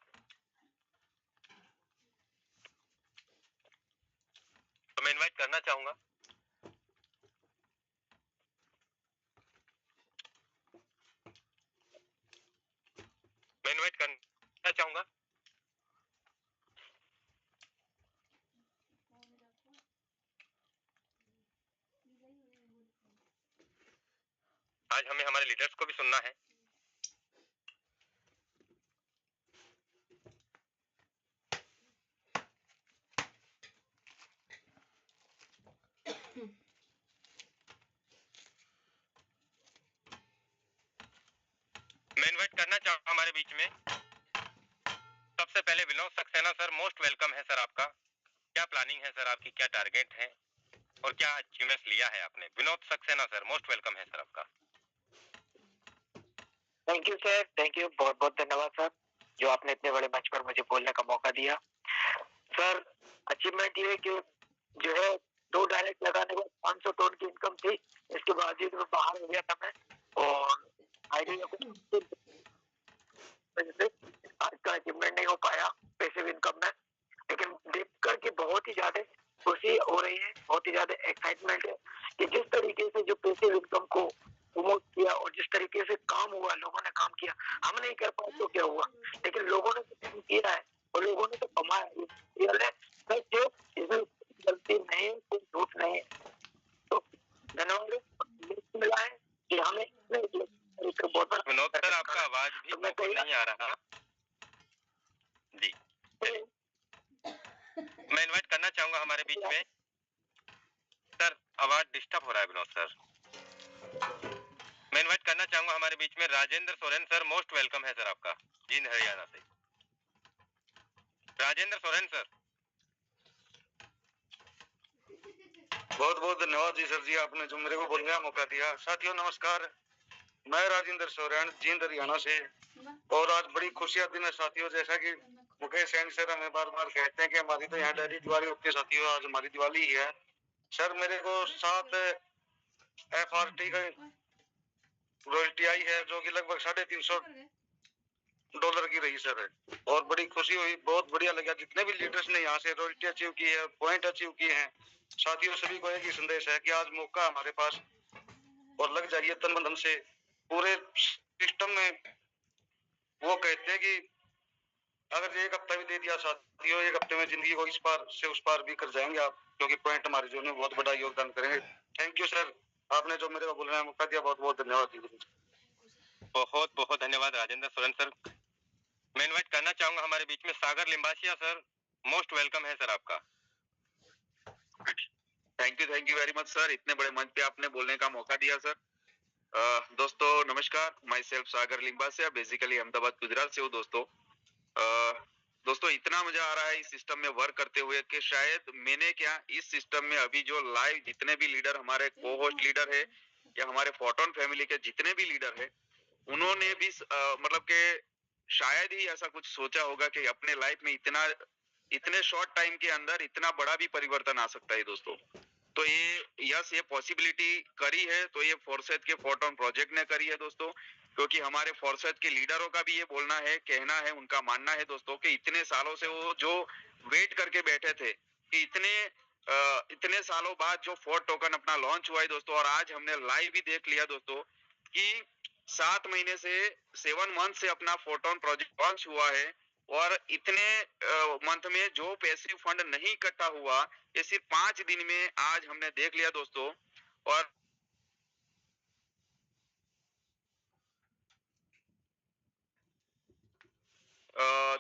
तो मैं इनवाइट करना चाहूंगा आज हमें हमारे लीडर्स को भी सुनना है। मैं इनवाइट करना चाहूंगा हमारे बीच में सबसे पहले Vinod Saxena sir, most welcome है सर आपका। क्या प्लानिंग है सर आपकी, क्या टारगेट है और क्या अचीवमेंट्स लिया है आपने? Vinod Saxena sir, most welcome है सर आपका। Thank you sir, thank you, बहुत बहुत धन्यवाद सर जो आपने इतने बड़े मंच पर मुझे बोलने का मौका दिया। सर अचीवमेंट ये कि जो है 2 डायरेक्ट लगाने के बाद 500 टन की इनकम थी, इसके बावजूद मैं बाहर हो गया था मैं, और आइडिया को आज का अचीवमेंट नहीं हो पाया पैसिव इनकम में, लेकिन देख करके बहुत ही ज्यादा खुशी हो रही है, बहुत ही ज्यादा एक्साइटमेंट है कि जिस तरीके से जो पैसिव इनकम को प्रमोट किया और जिस तरीके से काम हुआ, लोगों ने काम किया, हम नहीं कर पाए तो क्या हुआ, लेकिन लोगों ने तो काम किया है और लोगों ने तो कमाया। इसमें गलती नहीं है, कोई झूठ नहीं है। तो धन्यवाद मिला है कि हमें विनोद सर आपका आवाज भी बिल्कुल नहीं आ रहा जी। मैं इनवाइट करना चाहूंगा हमारे बीच में सर, आवाज डिस्टर्ब हो रहा है विनोद सर। मैं इनवाइट करना चाहूंगा हमारे बीच में Rajendra Soren sir, most welcome है सर आपका, जींद हरियाणा से। राजेंद्र सोरेन सर। बहुत बहुत धन्यवाद जी सर जी, आपने जो मेरे को बोलने का मौका दिया। साथियों नमस्कार, मैं राजेंद्र सोरेन, जींद हरियाणा से, और आज बड़ी खुशियां दिन है साथियों। जैसा कि मुकेश सैन सर हमें बार बार कहते हैं कि हमारी तो यहाँ डेली दिवाली होती है साथियों, आज हमारी दिवाली ही है। सर मेरे को 7 FRT का रॉयल्टी आई है जो कि लगभग $350 की रही सर, और बड़ी खुशी हुई, बहुत बढ़िया लगा। जितने भी लीडर्स ने यहाँ से रॉयल्टी अचीव की है, पॉइंट अचीव किए हैं, साथियों सभी को एक ही संदेश है कि आज मौका हमारे पास, और लग जाइए तन मन धन से। पूरे सिस्टम में वो कहते हैं कि अगर 1 हफ्ता भी दे दिया साथियों, 1 हफ्ते में जिंदगी को इस पार से उस पार भी कर जाएंगे आप, क्योंकि पॉइंट हमारे जो है बहुत बड़ा योगदान करेंगे। थैंक यू सर, आपने जो मेरे को बोलने का मौका दिया, बहुत बहुत धन्यवाद। बहुत बहुत धन्यवाद राजेंद्र सोरेन सर। मैं इनवाइट करना चाहूंगा हमारे बीच में सागर लिम्बासिया सर, मोस्ट वेलकम है सर आपका। Thank you very much sir, इतने बड़े मंच पे आपने बोलने का मौका दिया सर। दोस्तों नमस्कार, my self Sagar Limbasiya, basically Ahmedabad Gujarat से हूँ दोस्तों। दोस्तों इतना मजा आ रहा है इस सिस्टम में वर्क करते हुए कि शायद मैंने क्या, इस सिस्टम में अभी जो लाइव जितने भी लीडर, हमारे को होस्ट लीडर है या हमारे फोटोन फैमिली के जितने भी लीडर है, उन्होंने भी मतलब के शायद ही ऐसा कुछ सोचा होगा कि अपने लाइफ में इतने शॉर्ट टाइम के अंदर इतना बड़ा भी परिवर्तन आ सकता है दोस्तों। तो ये पॉसिबिलिटी करी है, तो ये फोरसेट के फोटोन प्रोजेक्ट ने करी है दोस्तों, क्योंकि हमारे फोरसेट के लीडरों का भी ये बोलना है, कहना है, उनका मानना है दोस्तों कि इतने सालों से वो जो वेट करके बैठे थे कि इतने सालों बाद जो फोर्ट टोकन अपना लॉन्च हुआ है दोस्तों, और आज हमने लाइव भी देख लिया दोस्तों कि 7 महीने से 7 मंथ से अपना फोटोन प्रोजेक्ट लॉन्च हुआ है, और इतने मंथ में जो पैसिव फंड नहीं इकट्ठा हुआ, ये सिर्फ 5 दिन में आज हमने देख लिया दोस्तों। और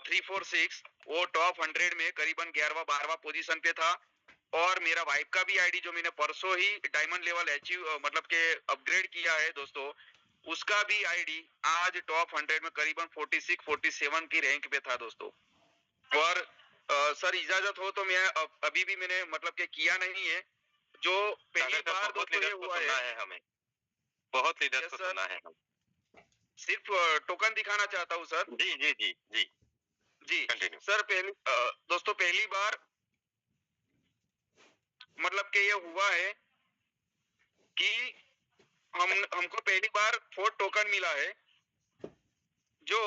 346 वो टॉप 100 में करीबन 11वां-12वां पोजीशन पे था, और मेरा वाइफ का भी आईडी जो मैंने परसों ही डायमंड लेवल अचीव मतलब के अपग्रेड किया है दोस्तों, उसका भी आईडी आज टॉप 100 में करीबन 46-47 की रैंक पे था दोस्तों। और सर इजाजत हो तो मैं अभी भी मैंने मतलब के किया नहीं है, जो पहली बार दोस्तों ये हुआ है, हमें बहुत लीडर्स को सुना है। सिर्फ टोकन दिखाना चाहता हूँ सर। जी जी जी जी जी सर, दोस्तों पहली बार मतलब के ये हुआ है कि हमको पहली बार 4 टोकन मिला है, जो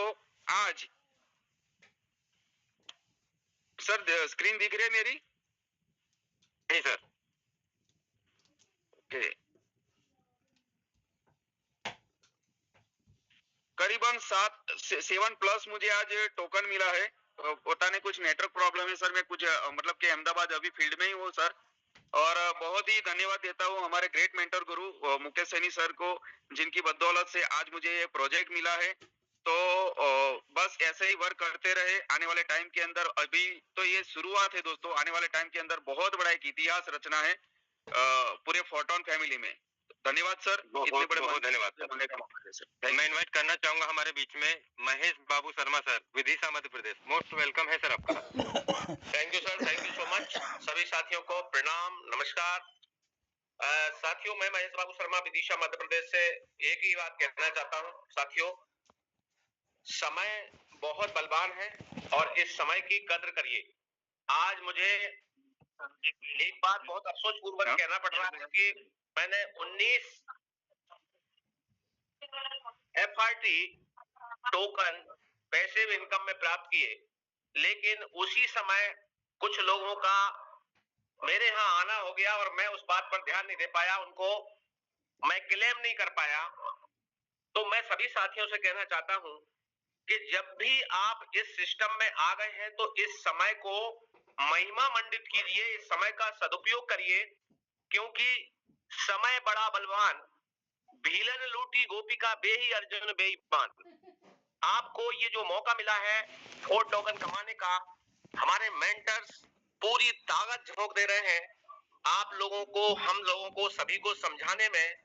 आज सर स्क्रीन दिख रही है मेरी? जी सर। ओके, करीबन 7 प्लस मुझे आज टोकन मिला है। पता नहीं कुछ नेटवर्क प्रॉब्लम है सर, मैं कुछ मतलब कि अहमदाबाद अभी फील्ड में ही हूँ सर। और बहुत ही धन्यवाद देता हूँ हमारे ग्रेट मेंटर गुरु मुकेश सैनी सर को, जिनकी बदौलत से आज मुझे ये प्रोजेक्ट मिला है। तो बस ऐसे ही वर्क करते रहे आने वाले टाइम के अंदर। अभी तो ये शुरुआत है दोस्तों, आने वाले टाइम के अंदर बहुत बड़ा एक इतिहास रचना है पूरे फोटोन फैमिली में। धन्यवाद सर, इतने बड़े बहुत धन्यवाद सर। बोलने का मौका दिया सर। मैं इनवाइट करना चाहूंगा हमारे बीच में महेश बाबू Sharma sir, Vidisha Madhya Pradesh. Most welcome है सर आपका। Thank you sir, thank you so much. सभी साथियों को प्रणाम, नमस्कार। साथियों, मैं महेश बाबू शर्मा विदिशा मध्य प्रदेश से एक ही बात कहना चाहता हूँ। साथियों, समय बहुत बलवान है और इस समय की कद्र करिए। आज मुझे एक बात बहुत अफसोस पूर्वक कहना पड़ रहा है कि मैंने 19 FRT टोकन पैसिव इनकम में प्राप्त किए, लेकिन उसी समय कुछ लोगों का मेरे यहाँ आना हो गया और मैं उस बात पर ध्यान नहीं दे पाया, उनको मैं क्लेम नहीं कर पाया। तो मैं सभी साथियों से कहना चाहता हूं कि जब भी आप इस सिस्टम में आ गए हैं तो इस समय को महिमा मंडित कीजिए, इस समय का सदुपयोग करिए, क्योंकि समय बड़ा बलवान, भीलन लूटी गोपिका बेही अर्जुन बेईमान। आपको ये जो मौका मिला है 4 टोकन कमाने का, हमारे मेंटर्स पूरी ताकत झोंक दे रहे हैं आप लोगों को, हम लोगों को, सभी को समझाने में।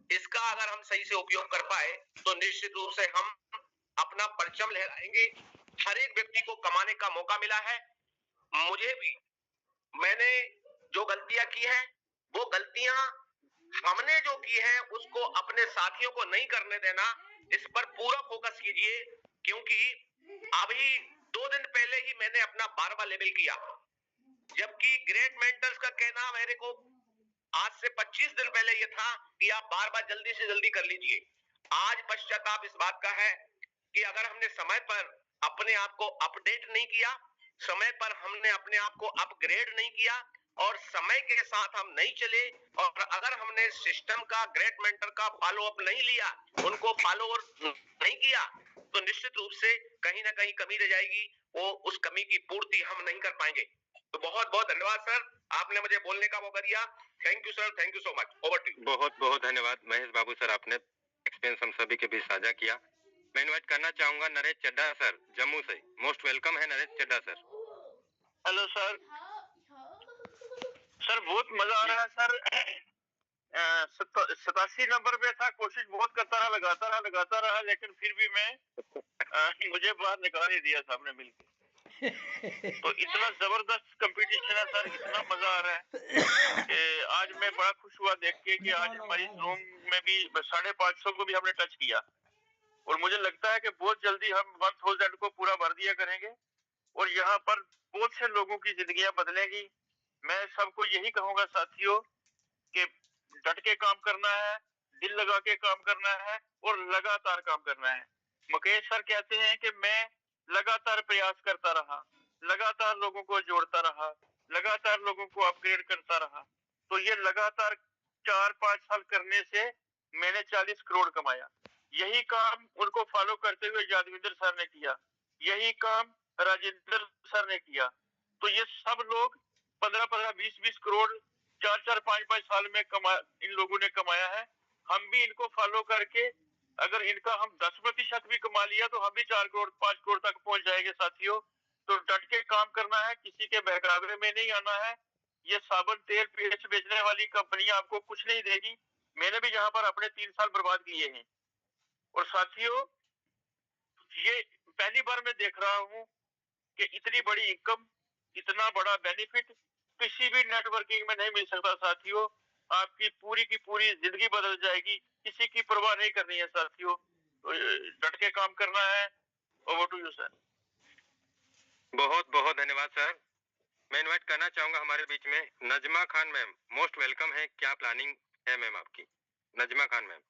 इसका अगर हम सही से उपयोग कर पाए तो निश्चित रूप से हम अपना परचम लहराएंगे। हर एक व्यक्ति को कमाने का मौका मिला है, मुझे भी। मैंने जो गलतियां की हैं, वो गलतियां हमने जो की है उसको अपने साथियों को नहीं करने देना, इस पर पूरा फोकस कीजिए। क्योंकि अभी 2 दिन पहले ही मैंने अपना 12वां लेवल किया, जबकि ग्रेट मेंटर्स का कहना मेरे को आज से 25 दिन पहले ये था कि आप बार जल्दी से जल्दी कर लीजिए। आज पश्चाताप इस बात का है कि अगर हमने समय पर अपने आप को अपडेट नहीं किया, समय पर हमने अपने आप को अपग्रेड नहीं किया और समय के साथ हम नहीं चले, और अगर हमने सिस्टम का, ग्रेट मेंटर का फॉलो अप नहीं लिया, उनको फॉलो नहीं किया, तो निश्चित रूप से कहीं ना कहीं कमी रह जाएगी। वो उस कमी की पूर्ति हम नहीं कर पाएंगे। तो बहुत बहुत धन्यवाद सर, आपने मुझे बोलने का मौका दिया। Thank you sir, thank you so much. Over to you. बहुत बहुत धन्यवाद महेश बाबू सर, आपने एक्सपीरियंस हम सभी के बीच साझा किया। मैं इनवाइट करना चाहूंगा नरेश चड्ढा सर, जम्मू से। मोस्ट वेलकम है Naresh Chadha sir. Hello sir. Sir बहुत मजा आ रहा है सर। 87 नंबर पे था, कोशिश बहुत करता रहा, लगाता रहा, लेकिन फिर भी मैं मुझे बाहर निकाल ही दिया सामने मिलके। तो इतना जबरदस्त कंपटीशन है सर, इतना मजा आ रहा है कि आज मैं बड़ा खुश हुआ देख के कि आज हमारी जूम में भी 550 को भी हमने टच किया, और मुझे लगता है कि बहुत जल्दी हम 1000 को पूरा भर दिया करेंगे और यहाँ पर बहुत से लोगों की जिंदगियां बदलेगी। मैं सबको यही कहूंगा साथियों कि डट के काम करना है, दिल लगा के काम करना है और लगातार काम करना है। मुकेश सर कहते हैं कि मैं लगातार प्रयास करता रहा, लगातार लोगों को जोड़ता रहा, लगातार लोगों को अपग्रेड करता रहा। तो ये लगातार 4-5 साल करने से मैंने 40 करोड़ कमाया। यही काम उनको फॉलो करते हुए यादविंदर सर ने किया, यही काम राजेंद्र सर ने किया। तो ये सब लोग 15-15, 20-20 करोड़ 4-4, 5-5 साल में इन लोगों ने कमाया है। हम भी इनको फॉलो करके अगर इनका हम 10% भी कमा लिया तो हम भी 4 करोड़ 5 करोड़ तक पहुंच जाएंगे साथियों। तो डट के काम करना है, किसी के बहकावे में नहीं आना है। ये साबुन तेल पेस्ट बेचने वाली कंपनियां आपको कुछ नहीं देगी। मैंने भी यहाँ पर अपने 3 साल बर्बाद किए हैं। और साथियों, ये पहली बार मैं देख रहा हूँ कि इतनी बड़ी इनकम, इतना बड़ा बेनिफिट किसी भी नेटवर्किंग में नहीं मिल सकता साथियों। आपकी पूरी की पूरी जिंदगी बदल जाएगी, किसी की परवाह नहीं करनी है साथियों। तो डट के काम करना है। Over to you sir. बहुत बहुत धन्यवाद सर। मैं इनवाइट करना चाहूंगा हमारे बीच में Najma Khan ma'am. Most welcome है। क्या प्लानिंग है मैम आपकी? नजमा खान मैम।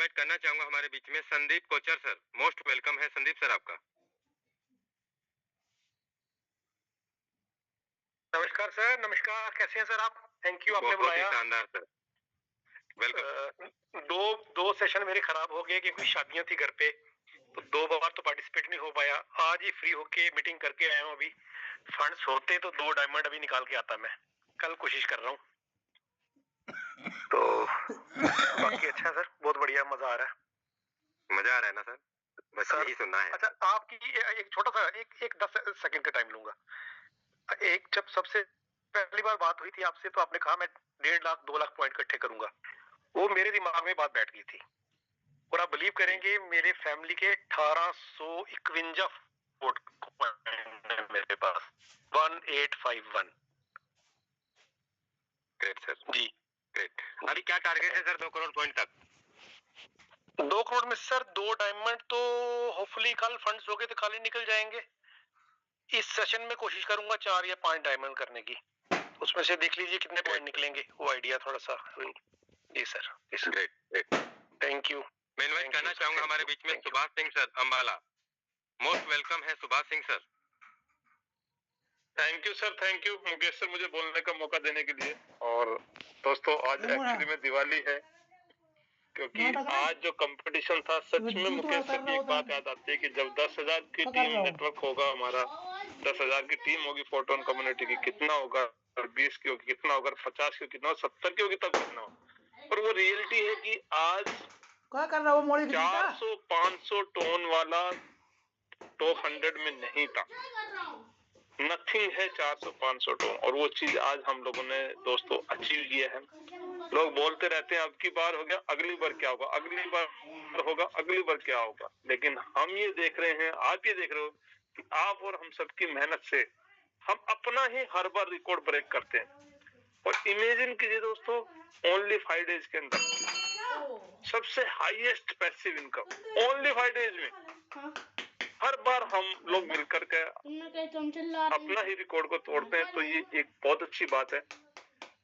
इनवाइट करना चाहूंगा हमारे बीच में Sandeep Kochar sir. Most welcome है संदीप सर आपका। नमस्कार सर, नमस्कार। कैसे हैं सर आप? थैंक यू, आपने बहुत ही बुलाया। शानदार सर, वेलकम। दो सेशन मेरे खराब हो गए क्योंकि शादियां थी घर पे, तो 2 बार तो पार्टिसिपेट नहीं हो पाया। आज ही फ्री होके मीटिंग करके आया हूँ। अभी फंड्स होते तो 2 डायमंड अभी निकाल के आता मैं। कल कोशिश कर रहा हूँ। तो बाकी अच्छा सर, बहुत बढ़िया, मजा आ रहा है। मजा आ रहा है ना सर? बस सर, यही सुनना है। अच्छा, आपकी एक छोटा सा एक 10 सेकंड का टाइम लूंगा। एक जब सबसे पहली बार बात हुई थी आपसे तो आपने कहा मैं 1.5 लाख 2 लाख पॉइंट इकट्ठे करूंगा। वो मेरे दिमाग में बात बैठ गई थी और आप बिलीव करेंगे मेरे फैमिली के 1851 वोट है मेरे पास। 1851। ग्रेट सर जी, ग्रेट। अभी क्या टारगेट है सर 2 करोड़ पॉइंट तक? 2 करोड़ में सर 2 डायमंड तो होपफुली कल फंड्स हो गए तो कल ही निकल जाएंगे। इस सेशन में कोशिश करूंगा 4 या 5 डायमंड करने की। उसमें से देख लीजिए कितने पॉइंट निकलेंगे, वो आइडिया थोड़ा सा। जी sir, great great. Thank you. मैं इनवाइट करना चाहूंगा हमारे बीच में Subhash Singh sir Ambala. Most welcome है Subhash Singh sir. Thank you sir, thank you Mukesh sir मुझे बोलने का मौका देने के लिए। और दोस्तों आज एक्चुअली में दिवाली है, क्योंकि आज जो कंपटीशन था सच में मुकेश सर की एक बात याद आती है कि जब 10,000 की टीम नेटवर्क होगा हमारा, 10,000 की टीम होगी फोटोन कम्युनिटी की, कितना होगा? 20 की होगी कितना होगा? 50 की कितना? 70 की होगी तब कितना होगा? और वो रियलिटी है कि आज क्या कर रहा वो मोड़ी 400-500 टोन वाला टॉप 100 में नहीं था। नथिंग है 400-500 टोन, और वो चीज आज हम लोगों ने दोस्तों अचीव किया है। लोग बोलते रहते हैं अब की बार हो गया, अगली बार क्या होगा, अगली बार होगा, अगली बार क्या होगा। लेकिन हम ये देख रहे हैं, आप ये देख रहे हो कि आप और हम सबकी मेहनत से हम अपना ही हर बार रिकॉर्ड ब्रेक करते हैं। और इमेजिन कीजिए दोस्तों, ओनली 5 डेज के अंदर सबसे highest passive income only 5 days में। हर बार हम लोग मिलकर के अपना ही रिकॉर्ड को तोड़ते हैं, तो ये एक बहुत अच्छी बात है।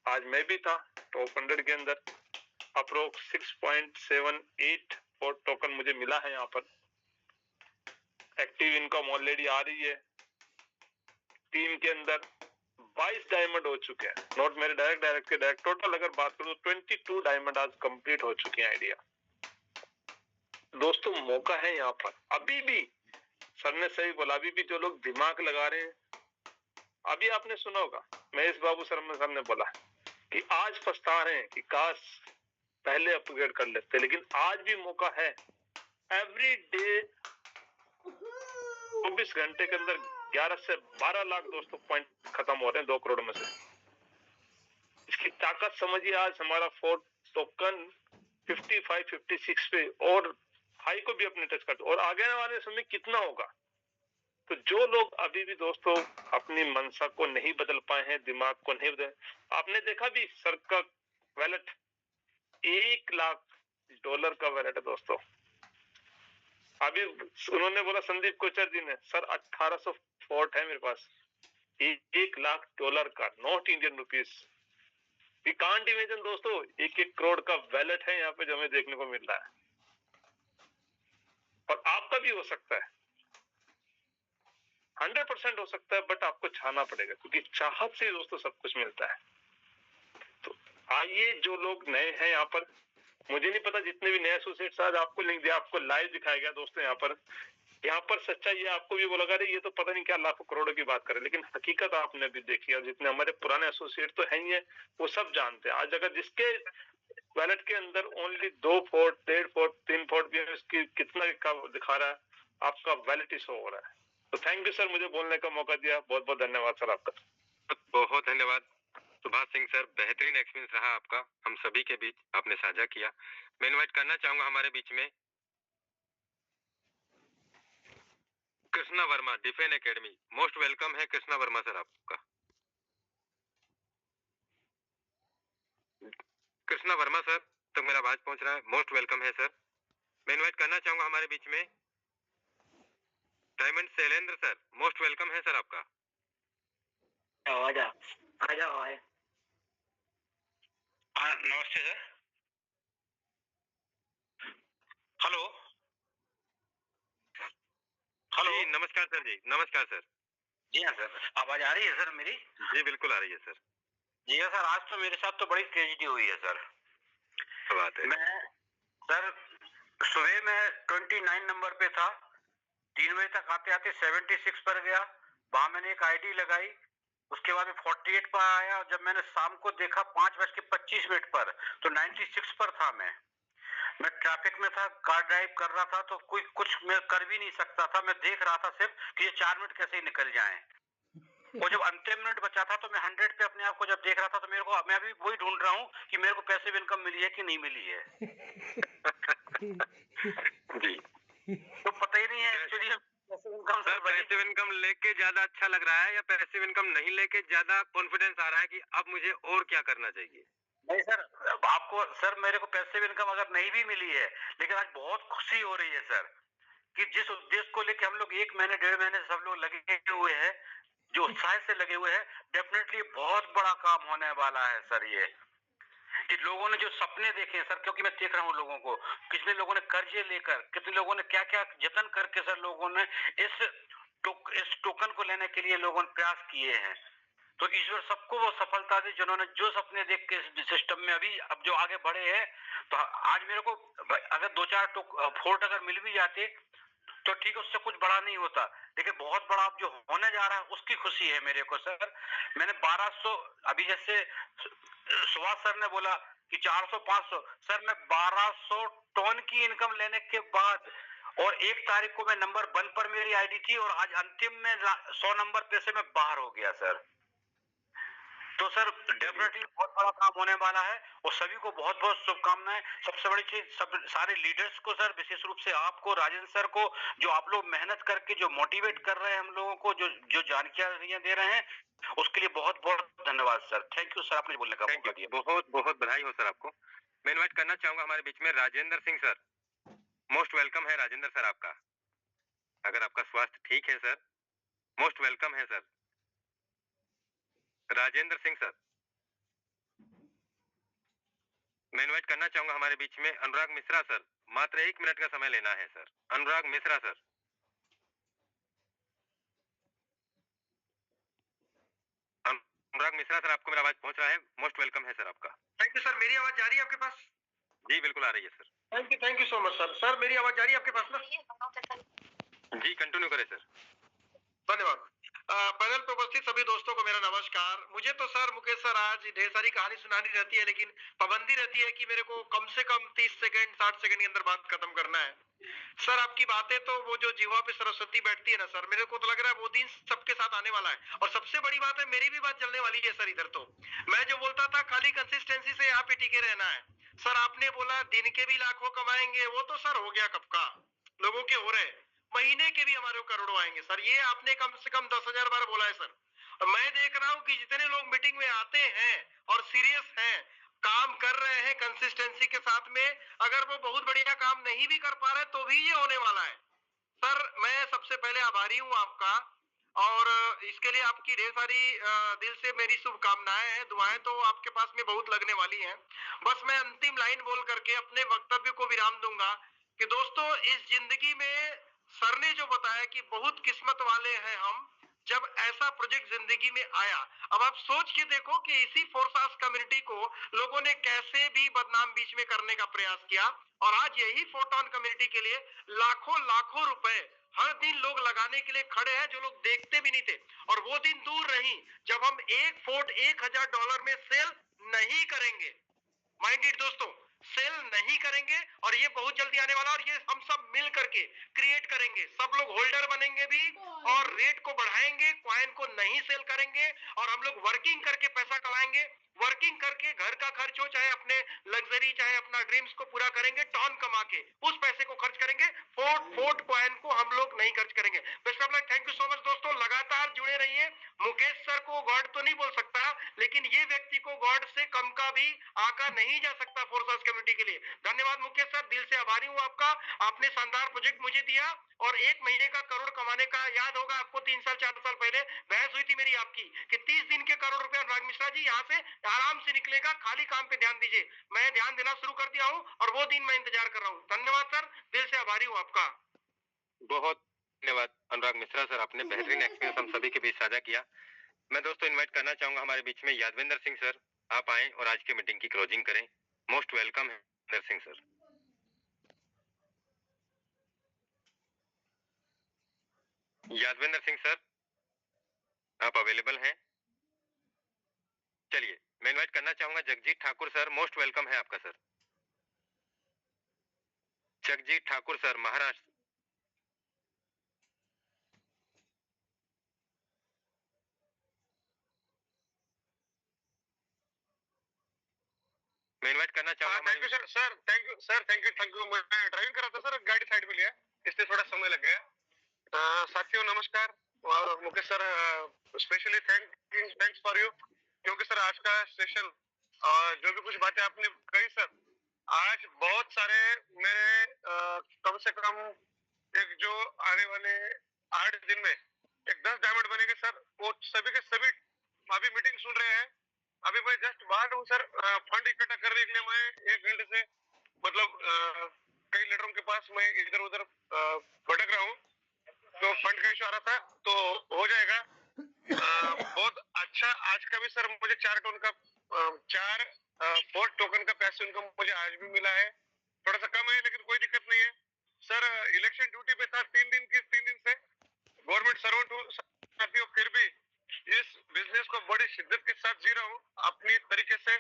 आज मैं भी था टॉप 100 के अंदर। अप्रोक्स 6.78 टोकन मुझे मिला है। यहाँ पर एक्टिव इनकम ऑलरेडी आ रही है। टीम के अंदर 22 डायमंड हो चुके हैं, नॉट मेरे डायरेक्ट के डायरेक्ट। टोटल अगर बात करूं तो 22 डायमंड आज कंप्लीट हो चुके हैं आइडिया। दोस्तों मौका है यहाँ पर अभी भी। सर ने सही बोला, अभी भी जो लोग दिमाग लगा रहे हैं, अभी आपने सुना होगा महेश बाबू सर ने बोला कि आज पछता रहे हैं कि काश पहले अपग्रेड कर लेते। लेकिन आज भी मौका है। एवरी डे 24 घंटे के अंदर 11 से 12 लाख दोस्तों पॉइंट खत्म हो रहे हैं 2 करोड़ में से। इसकी ताकत समझिए। आज हमारा फोर्थ टोकन 55-56 पे और हाई को भी अपने टच करते, और आगे वाले समय कितना होगा। तो जो लोग अभी भी दोस्तों अपनी मनसा को नहीं बदल पाए हैं, दिमाग को नहीं बदल, आपने देखा भी सर का वैलेट $1 लाख का वैलेट है दोस्तों। अभी उन्होंने बोला संदीप कोचर जी ने, सर 1800 फोर्ट है मेरे पास, $1 लाख का, not Indian rupees. We can't imagine दोस्तों, 1-1 करोड़ का वैलेट है यहाँ पे जो हमें देखने को मिल रहा है। और आपका भी हो सकता है, 100% हो सकता है, बट आपको चाहना पड़ेगा, क्योंकि चाहत से दोस्तों सब कुछ मिलता है। तो आइए जो लोग नए हैं यहाँ पर, मुझे नहीं पता जितने भी नए एसोसिएट्स आज आपको लिंक दिया, आपको लाइव दिखाया गया दोस्तों। यहाँ पर सच्चाई ये आपको भी वो लगा रही, ये तो पता नहीं क्या लाखों करोड़ों की बात करे, लेकिन हकीकत आपने भी देखी। और जितने हमारे पुराने एसोसिएट तो हैं ही है, वो सब जानते हैं। आज अगर जिसके वैलेट के अंदर ओनली 2 फोर्ट 1.5 फोर्ट 3 फोर्ट भी है, उसकी कितना दिखा रहा है, आपका वैलेट ही शो हो रहा है। तो थैंक यू सर, मुझे बोलने का मौका दिया। बहुत बहुत धन्यवाद सर आपका। बहुत धन्यवाद सुभाष सिंह सर, बेहतरीन एक्सपीरियंस रहा आपका हम सभी के बीच, आपने साझा किया। मैं इनवाइट करना चाहूंगा हमारे बीच में Krishna Verma, डिफेन academy. Most welcome है कृष्णा वर्मा सर आपका। कृष्णा वर्मा सर तक मेरा आवाज पहुंच रहा है? मोस्ट वेलकम है सर। मैं इनवाइट करना चाहूंगा हमारे बीच में diamond Shailendra sir. Most welcome है सर आपका। नमस्ते सर। Hello hello. जी नमस्कार सर। जी नमस्कार सर। जी हाँ सर, आवाज आ रही है सर मेरी? जी बिल्कुल आ रही है सर। जी हाँ सर, आज तो मेरे साथ तो बड़ी ट्रेजेडी हुई है सर। क्या बात है? मैं सर सुबह में 29 नंबर पे था, 3 बजे तक आते आते 76 पर गया, वहां मैंने एक आईडी लगाई, उसके बाद में 48 पर आया, और जब मैंने शाम को देखा 5:25 पर तो 96 पर था। मैं ट्रैफिक में था, कार ड्राइव कर रहा था, तो कोई कुछ मैं कर भी नहीं सकता था। मैं देख रहा था सिर्फ कि ये 4 मिनट कैसे निकल जाएं। और जब अंतिम मिनट बचा था तो मैं 100 पे अपने आप को जब देख रहा था, तो मेरे को, मैं अभी वही ढूंढ रहा हूँ कि मेरे को पैसिव इनकम मिली है कि नहीं मिली है। जी तो पता ही नहीं है actually passive income. Sir passive income लेके ज्यादा अच्छा लग रहा है या पैसिव इनकम नहीं लेके ज्यादा कॉन्फिडेंस आ रहा है कि अब मुझे और क्या करना चाहिए? नहीं सर, आपको सर मेरे को पैसिव इनकम अगर नहीं भी मिली है, लेकिन आज बहुत खुशी हो रही है सर कि जिस उद्देश्य को लेके हम लोग 1 महीने 1.5 महीने सब लोग लगे हुए हैं, जो उत्साह से लगे हुए हैं, डेफिनेटली बहुत बड़ा काम होने वाला है सर। ये कि लोगों ने जो सपने देखे हैं सर, क्योंकि मैं देख रहा हूँ लोगों को, कितने लोगों ने कर्जे लेकर, कितने लोगों ने क्या क्या जतन करके सर लोगों ने इस टोकन को लेने के लिए लोगों ने प्रयास किए हैं। तो ईश्वर सबको वो सफलता दे जिन्होंने जो सपने देख के सिस्टम में अभी अब जो आगे बढ़े हैं। तो आज मेरे को अगर 2-4 फोर्ट अगर मिल भी जाते तो ठीक है, उससे कुछ बड़ा नहीं होता, लेकिन बहुत बड़ा अब जो होने जा रहा है उसकी खुशी है मेरे को सर। मैंने 1200, अभी जैसे सुभाष सर ने बोला कि 400-500, सर मैं 1200 टन की इनकम लेने के बाद, और 1 तारीख को मैं नंबर 1 पर मेरी आईडी थी, और आज अंतिम में 100 नंबर पे से मैं बाहर हो गया सर। तो सर डेफिनेटली बहुत बड़ा काम होने वाला है, और सभी को बहुत बहुत शुभकामनाएं। सबसे बड़ी चीज, सब सारे लीडर्स को सर, विशेष रूप से आपको, राजेंद्र सर को, जो आप लोग मेहनत करके जो मोटिवेट कर रहे हैं हम लोगों को, जो जो जानकारियां दे रहे हैं, उसके लिए बहुत बहुत धन्यवाद सर। थैंक यू सर, आपने बोलने का मौका दिया। बहुत बहुत बधाई हो सर आपको। मैं इनवाइट करना चाहूंगा हमारे बीच में Rajendra Singh sir. Most welcome है राजेंद्र सर आपका। अगर आपका स्वास्थ्य ठीक है सर, मोस्ट वेलकम है सर राजेंद्र सिंह सर। मैं इनवाइट करना चाहूंगा हमारे बीच में अनुराग मिश्रा सर। मात्र 1 मिनट का समय लेना है सर। अनुराग मिश्रा सर। अनुराग मिश्रा सर, आपको मेरा आवाज पहुंच रहा है? मोस्ट वेलकम है सर आपका। Thank you sir. मेरी आवाज जा रही है आपके पास? जी बिल्कुल आ रही है sir. Thank you so much sir. Sir मेरी आवाज जा रही है आपके पास ना? जी कंटिन्यू करें सर। धन्यवाद। पैनल पे उपस्थित सभी दोस्तों को मेरा नमस्कार। मुझे तो सर मुकेश सर आज ढेर सारी कहानी सुनानी रहती है, लेकिन पाबंदी रहती है कि मेरे को कम से कम 30 सेकंड 60 सेकंड के अंदर बात खत्म करना है। सर आपकी बातें तो वो जो जीवा पे सरस्वती बैठती है ना सर, मेरे को तो लग रहा है वो दिन सबके साथ आने वाला है। और सबसे बड़ी बात है, मेरी भी बात चलने वाली है सर। इधर तो मैं जो बोलता था खाली कंसिस्टेंसी से यहाँ पे टिके रहना है। सर आपने बोला दिन के भी लाखों कमाएंगे, वो तो सर हो गया कब का, लोगों के हो रहे, महीने के भी हमारे करोड़ों आएंगे सर। ये आपने कम से कम 10,000 बार बोला है सर। और मैं देख रहा हूँ कि जितने लोग मीटिंग में आते हैं और सीरियस हैं, काम कर रहे हैं कंसिस्टेंसी के साथ में, अगर वो बहुत बढ़िया काम नहीं भी कर पा रहे तो भी ये होने वाला है सर। मैं सबसे पहले आभारी हूँ आपका, और इसके लिए आपकी ढेर सारी दिल से मेरी शुभकामनाएं हैं। दुआएं तो आपके पास में बहुत लगने वाली हैं। बस मैं अंतिम लाइन बोल करके अपने वक्तव्य को विराम दूंगा कि दोस्तों, इस जिंदगी में सर ने जो बताया कि बहुत किस्मत वाले हैं हम, जब ऐसा प्रोजेक्ट जिंदगी में आया। अब आप सोच के देखो कि इसी फोर्सास कम्युनिटी को लोगों ने कैसे भी बदनाम बीच में करने का प्रयास किया, और आज यही फोटोन कम्युनिटी के लिए लाखों लाखों रुपए हर दिन लोग लगाने के लिए खड़े हैं, जो लोग देखते भी नहीं थे। और वो दिन दूर नहीं जब हम एक फोर्ट $1,000 में सेल नहीं करेंगे। माइंडेड दोस्तों, सेल नहीं करेंगे, और ये बहुत जल्दी आने वाला, और ये हम सब मिल करके क्रिएट करेंगे। सब लोग होल्डर बनेंगे भी, और रेट को बढ़ाएंगे, कॉइन को नहीं सेल करेंगे, और हम लोग वर्किंग करके पैसा कमाएंगे। वर्किंग करके घर का खर्च हो, चाहे अपने लग्जरी, चाहे अपना ड्रीम्स को पूरा करेंगे, टॉन कमा के उस पैसे को खर्च करेंगे। फोर्ट कॉइन को हम लोग नहीं खर्च करेंगे। Best of luck. Thank you so much दोस्तों, लगातार जुड़े रहिए। मुकेश सर को गॉड तो नहीं बोल सकता, लेकिन ये व्यक्ति को गॉड से कम का भी आका नहीं जा सकता फोर्सेस कम्युनिटी के लिए। धन्यवाद मुकेश सर, दिल से आभारी हूँ आपका। आपने शानदार प्रोजेक्ट मुझे दिया, और 1 महीने का करोड़ कमाने का याद होगा आपको, 3 साल 4 साल पहले बहस हुई थी मेरी आपकी कि 30 दिन के करोड़ रुपया। अनुराग मिश्रा जी यहाँ से आराम से निकलेगा, खाली काम पे ध्यान दीजिए। मैं ध्यान देना शुरू कर दिया हूँ और वो दिन मैं इंतजार कर रहा हूँ। धन्यवाद सर, दिल से आभारी हूँ आपका। बहुत धन्यवाद अनुराग मिश्रा सर, आपने बेहतरीन एक्सपीरियंस हम सभी के बीच साझा किया। मैं दोस्तों इनवाइट करना चाहूंगा हमारे बीच में यादविंदर सिंह सर, आप आए और आज की मीटिंग की क्लोजिंग करें। मोस्ट वेलकम है यादविंदर सिंह सर। यादविंदर सिंह सर, आप अवेलेबल हैं? चलिए मैं इनवाइट करना चाहूंगा Jagjit Thakur sir, most welcome है आपका सर। जगजीत ठाकुर सर, महाराष्ट्र। मैं इनवाइट करना चाहूंगा। Thank you sir. Sir thank you. मैं ड्राइविंग कर रहा था सर, गाड़ी साइड में लिया इसलिए थोड़ा समय लग गया। साथियों नमस्कार। और Mukesh sir specially thanks for you, क्योंकि सर आज का सेशन और जो भी कुछ बातें आपने कही सर, आज बहुत सारे मेरे कम से कम एक जो आने वाले 8 दिन में एक 10 डायमंड बनेंगे सर, वो सभी के सभी अभी मीटिंग सुन रहे हैं। अभी मैं जस्ट बाहर हूँ सर, फंड इकट्ठा करने के लिए मैं 1 घंटे से मतलब कई लीडरों के पास मैं इधर उधर भटक रहा हूँ, तो फंड का इशू आ रहा था, तो हो जाएगा। बहुत अच्छा। आज का भी सर मुझे 4 टोकन का पैसे इनकम मुझे आज भी मिला है। थोड़ा सा कम है लेकिन कोई दिक्कत नहीं है सर। इलेक्शन ड्यूटी पे था 3 दिन से, गवर्नमेंट सर्वेंट हूँ साथियों, फिर भी इस बिजनेस को बड़ी शिद्दत के साथ जी रहा हूँ अपनी तरीके से,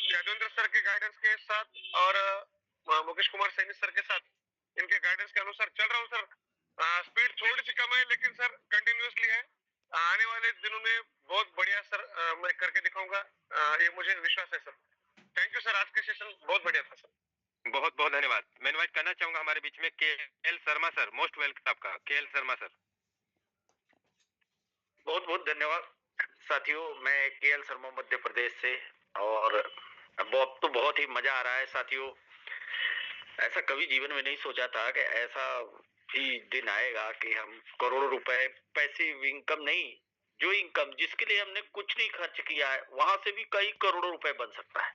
यादवेंद्र सर के गाइडेंस के साथ और मुकेश कुमार सैनी सर के साथ इनके गाइडेंस के अनुसार चल रहा हूँ सर। स्पीड थोड़ी सी कम है लेकिन सर कंटिन्यूअसली है। आने वाले दिनों में बहुत बढ़िया सर मैं करके दिखाऊंगा, ये मुझे विश्वास है सर। थैंक यू सर, आज का सेशन बहुत बढ़िया था सर। बहुत बहुत धन्यवाद। मैं इनवाइट करना चाहूंगा हमारे बीच में KL Sharma sir, most welcome आपका। KL Sharma sir. बहुत बहुत धन्यवाद साथियों। मैं KL शर्मा मध्य प्रदेश से, और अब तो बहुत ही मजा आ रहा है साथियों। ऐसा कभी जीवन में नहीं सोचा था कि ऐसा भी दिन आएगा कि हम करोड़ों रुपए पैसिव इनकम नहीं, जो इनकम जिसके लिए हमने कुछ नहीं खर्च किया है वहां से भी कई करोड़ों रुपए बन सकता है।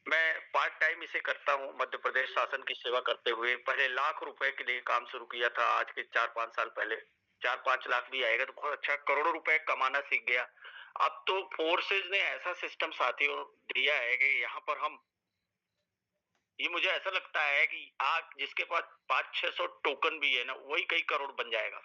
मैं पार्ट टाइम इसे करता हूँ मध्य प्रदेश शासन की सेवा करते हुए। पहले लाख रुपए के लिए काम शुरू किया था, आज के 4-5 साल पहले 4-5 लाख भी आएगा तो बहुत अच्छा करोड़ों रुपए कमाना सीख गया। अब तो फोर्सेज ने ऐसा सिस्टम साथियों दिया है कि यहाँ पर हम, ये मुझे ऐसा लगता है कि आज जिसके पास 500-600 टोकन भी है ना, वही कई करोड़ बन जाएगा।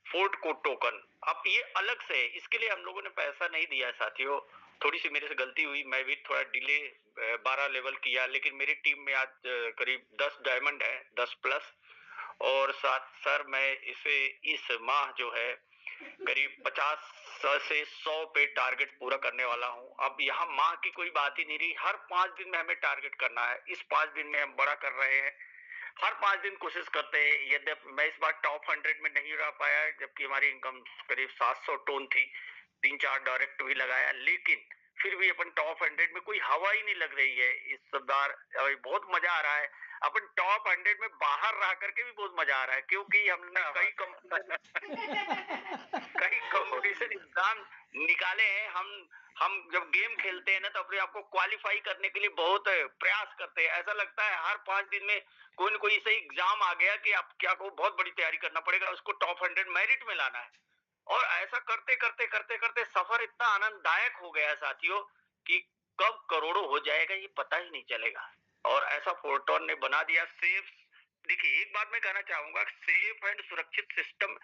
फोर्ट को टोकन अब ये अलग से है, इसके लिए हम लोगों ने पैसा नहीं दिया है साथियों। थोड़ी सी मेरे से गलती हुई, मैं भी थोड़ा डिले 12 लेवल किया, लेकिन मेरी टीम में आज करीब 10 डायमंड है, 10 प्लस। और साथ सर मैं इसे इस माह जो है करीब 50 से 100 पे टारगेट पूरा करने वाला हूँ। अब यहाँ माह की कोई बात ही नहीं रही, हर 5 दिन में हमें टारगेट करना है। इस 5 दिन में हम बड़ा कर रहे हैं, हर 5 दिन कोशिश करते हैं। यद्यपि मैं इस बार टॉप 100 में नहीं रह पाया, जबकि हमारी इनकम करीब 700 टोन थी, 3-4 डायरेक्ट भी लगाया, लेकिन फिर भी अपन टॉप 100 में कोई हवा ही नहीं लग रही है इस बार। बहुत मजा आ रहा है, अपन टॉप 100 में बाहर रह करके भी बहुत मजा आ रहा है, क्योंकि हमने कई कंपटीशन एग्जाम निकाले हैं। हम जब गेम खेलते हैं ना तो अपने आप को क्वालिफाई करने के लिए बहुत प्रयास करते हैं। ऐसा लगता है हर 5 दिन में कोई न कोई ऐसा एग्जाम आ गया कि आप क्या को बहुत बड़ी तैयारी करना पड़ेगा, उसको टॉप 100 मेरिट में लाना है। और ऐसा करते करते करते करते सफर इतना आनंददायक हो गया साथियों कि कब करोड़ों हो जाएगा ये पता ही नहीं चलेगा। और ऐसा फोर्टोन ने बना दिया सेफ। देखिए एक बात मैं कहना चाहूंगा, सेफ एंड सुरक्षित सिस्टम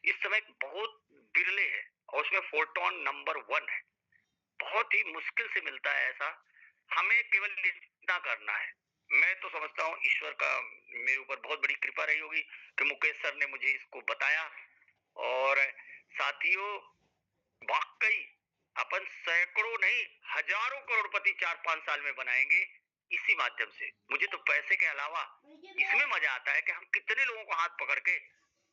इस समय बहुत बिरले है और उसमें फोर्टोन नंबर 1 है। बहुत ही मुश्किल से मिलता है ऐसा, हमें केवल इतना करना है। मैं तो समझता हूँ ईश्वर का मेरे ऊपर बहुत बड़ी कृपा रही होगी कि मुकेश सर ने मुझे इसको बताया। और साथियों वाकई अपन सैकड़ों नहीं हजारों करोड़पति 4-5 साल में बनाएंगे इसी माध्यम से। मुझे तो पैसे के अलावा इसमें मजा आता है कि हम कितने लोगों को हाथ पकड़ के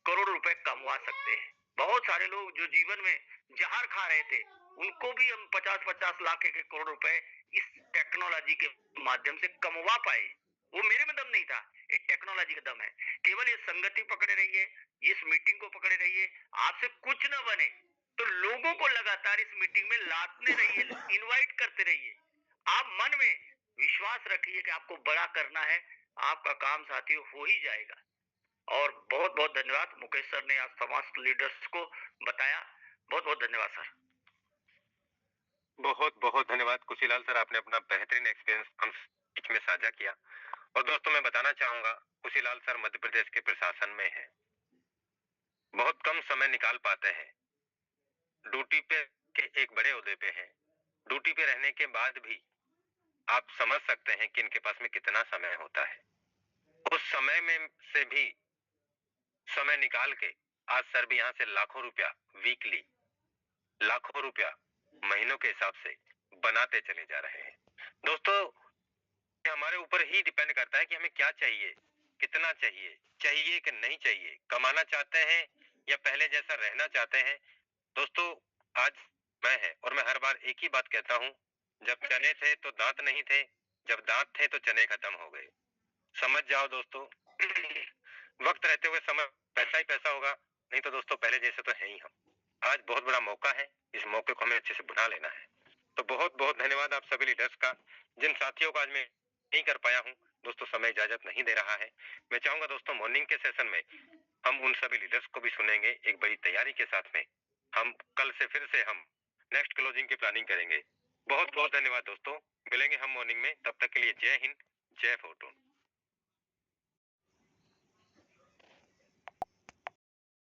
करोड़ों रुपए कमवा सकते हैं। बहुत सारे लोग जो जीवन में जहर खा रहे थे उनको भी हम 50-50 लाख के करोड़ रुपए इस टेक्नोलॉजी के माध्यम से कमवा पाए। वो मेरे में दम नहीं था, एक टेक्नोलॉजी का दम है। केवल ये संगति पकड़े रहिए, इस मीटिंग को पकड़े रहिए, आपसे कुछ न बने तो लोगों को लगातार इस मीटिंग में लाते रहिए, इनवाइट करते रहिए। आप मन में विश्वास रखिए कि आपको बड़ा करना है, आपका काम साथियों हो ही जाएगा। और बहुत बहुत धन्यवाद मुकेश सर ने आज समाज लीडर्स को बताया। बहुत बहुत धन्यवाद सर। बहुत बहुत धन्यवाद कुशीलाल सर, आपने अपना बेहतरीन एक्सपीरियंस हम बीच में साझा किया। और दोस्तों मैं बताना चाहूंगा, कुशीलाल सर मध्य प्रदेश के प्रशासन में हैं, बहुत कम समय निकाल पाते हैं, ड्यूटी पे के एक बड़े ओहदे पे हैं। ड्यूटी पे रहने के बाद भी आप समझ सकते हैं कि इनके पास में कितना समय होता है। उस समय में से भी समय निकाल के आज सर भी यहाँ से लाखों रुपया वीकली, लाखों रुपया महीनों के हिसाब से बनाते चले जा रहे हैं। दोस्तों ये हमारे ऊपर ही डिपेंड करता है कि हमें क्या चाहिए, कितना चाहिए, चाहिए कि नहीं चाहिए, कमाना चाहते हैं या पहले जैसा रहना चाहते हैं। दोस्तों आज मैं है और मैं हर बार एक ही बात कहता हूँ, जब चने थे तो दांत नहीं थे, जब दांत थे तो चने खत्म हो गए। समझ जाओ दोस्तों वक्त रहते हुए समय पैसा ही पैसा होगा, नहीं तो दोस्तों पहले जैसे तो है ही हम। आज बहुत बड़ा मौका है, इस मौके को हमें अच्छे से बुना लेना है। तो बहुत बहुत धन्यवाद आप सभी लीडर्स का। जिन साथियों को आज मैं नहीं कर पाया हूँ दोस्तों, समय इजाजत नहीं दे रहा है। मैं चाहूंगा दोस्तों मॉर्निंग के सेशन में हम उन सभी लीडर्स को भी सुनेंगे एक बड़ी तैयारी के साथ में। हम कल से फिर से हम नेक्स्ट क्लोजिंग की प्लानिंग करेंगे। बहुत बहुत धन्यवाद दोस्तों, मिलेंगे हम मॉर्निंग में, तब तक के लिए जय हिंद, जय फोर्टून।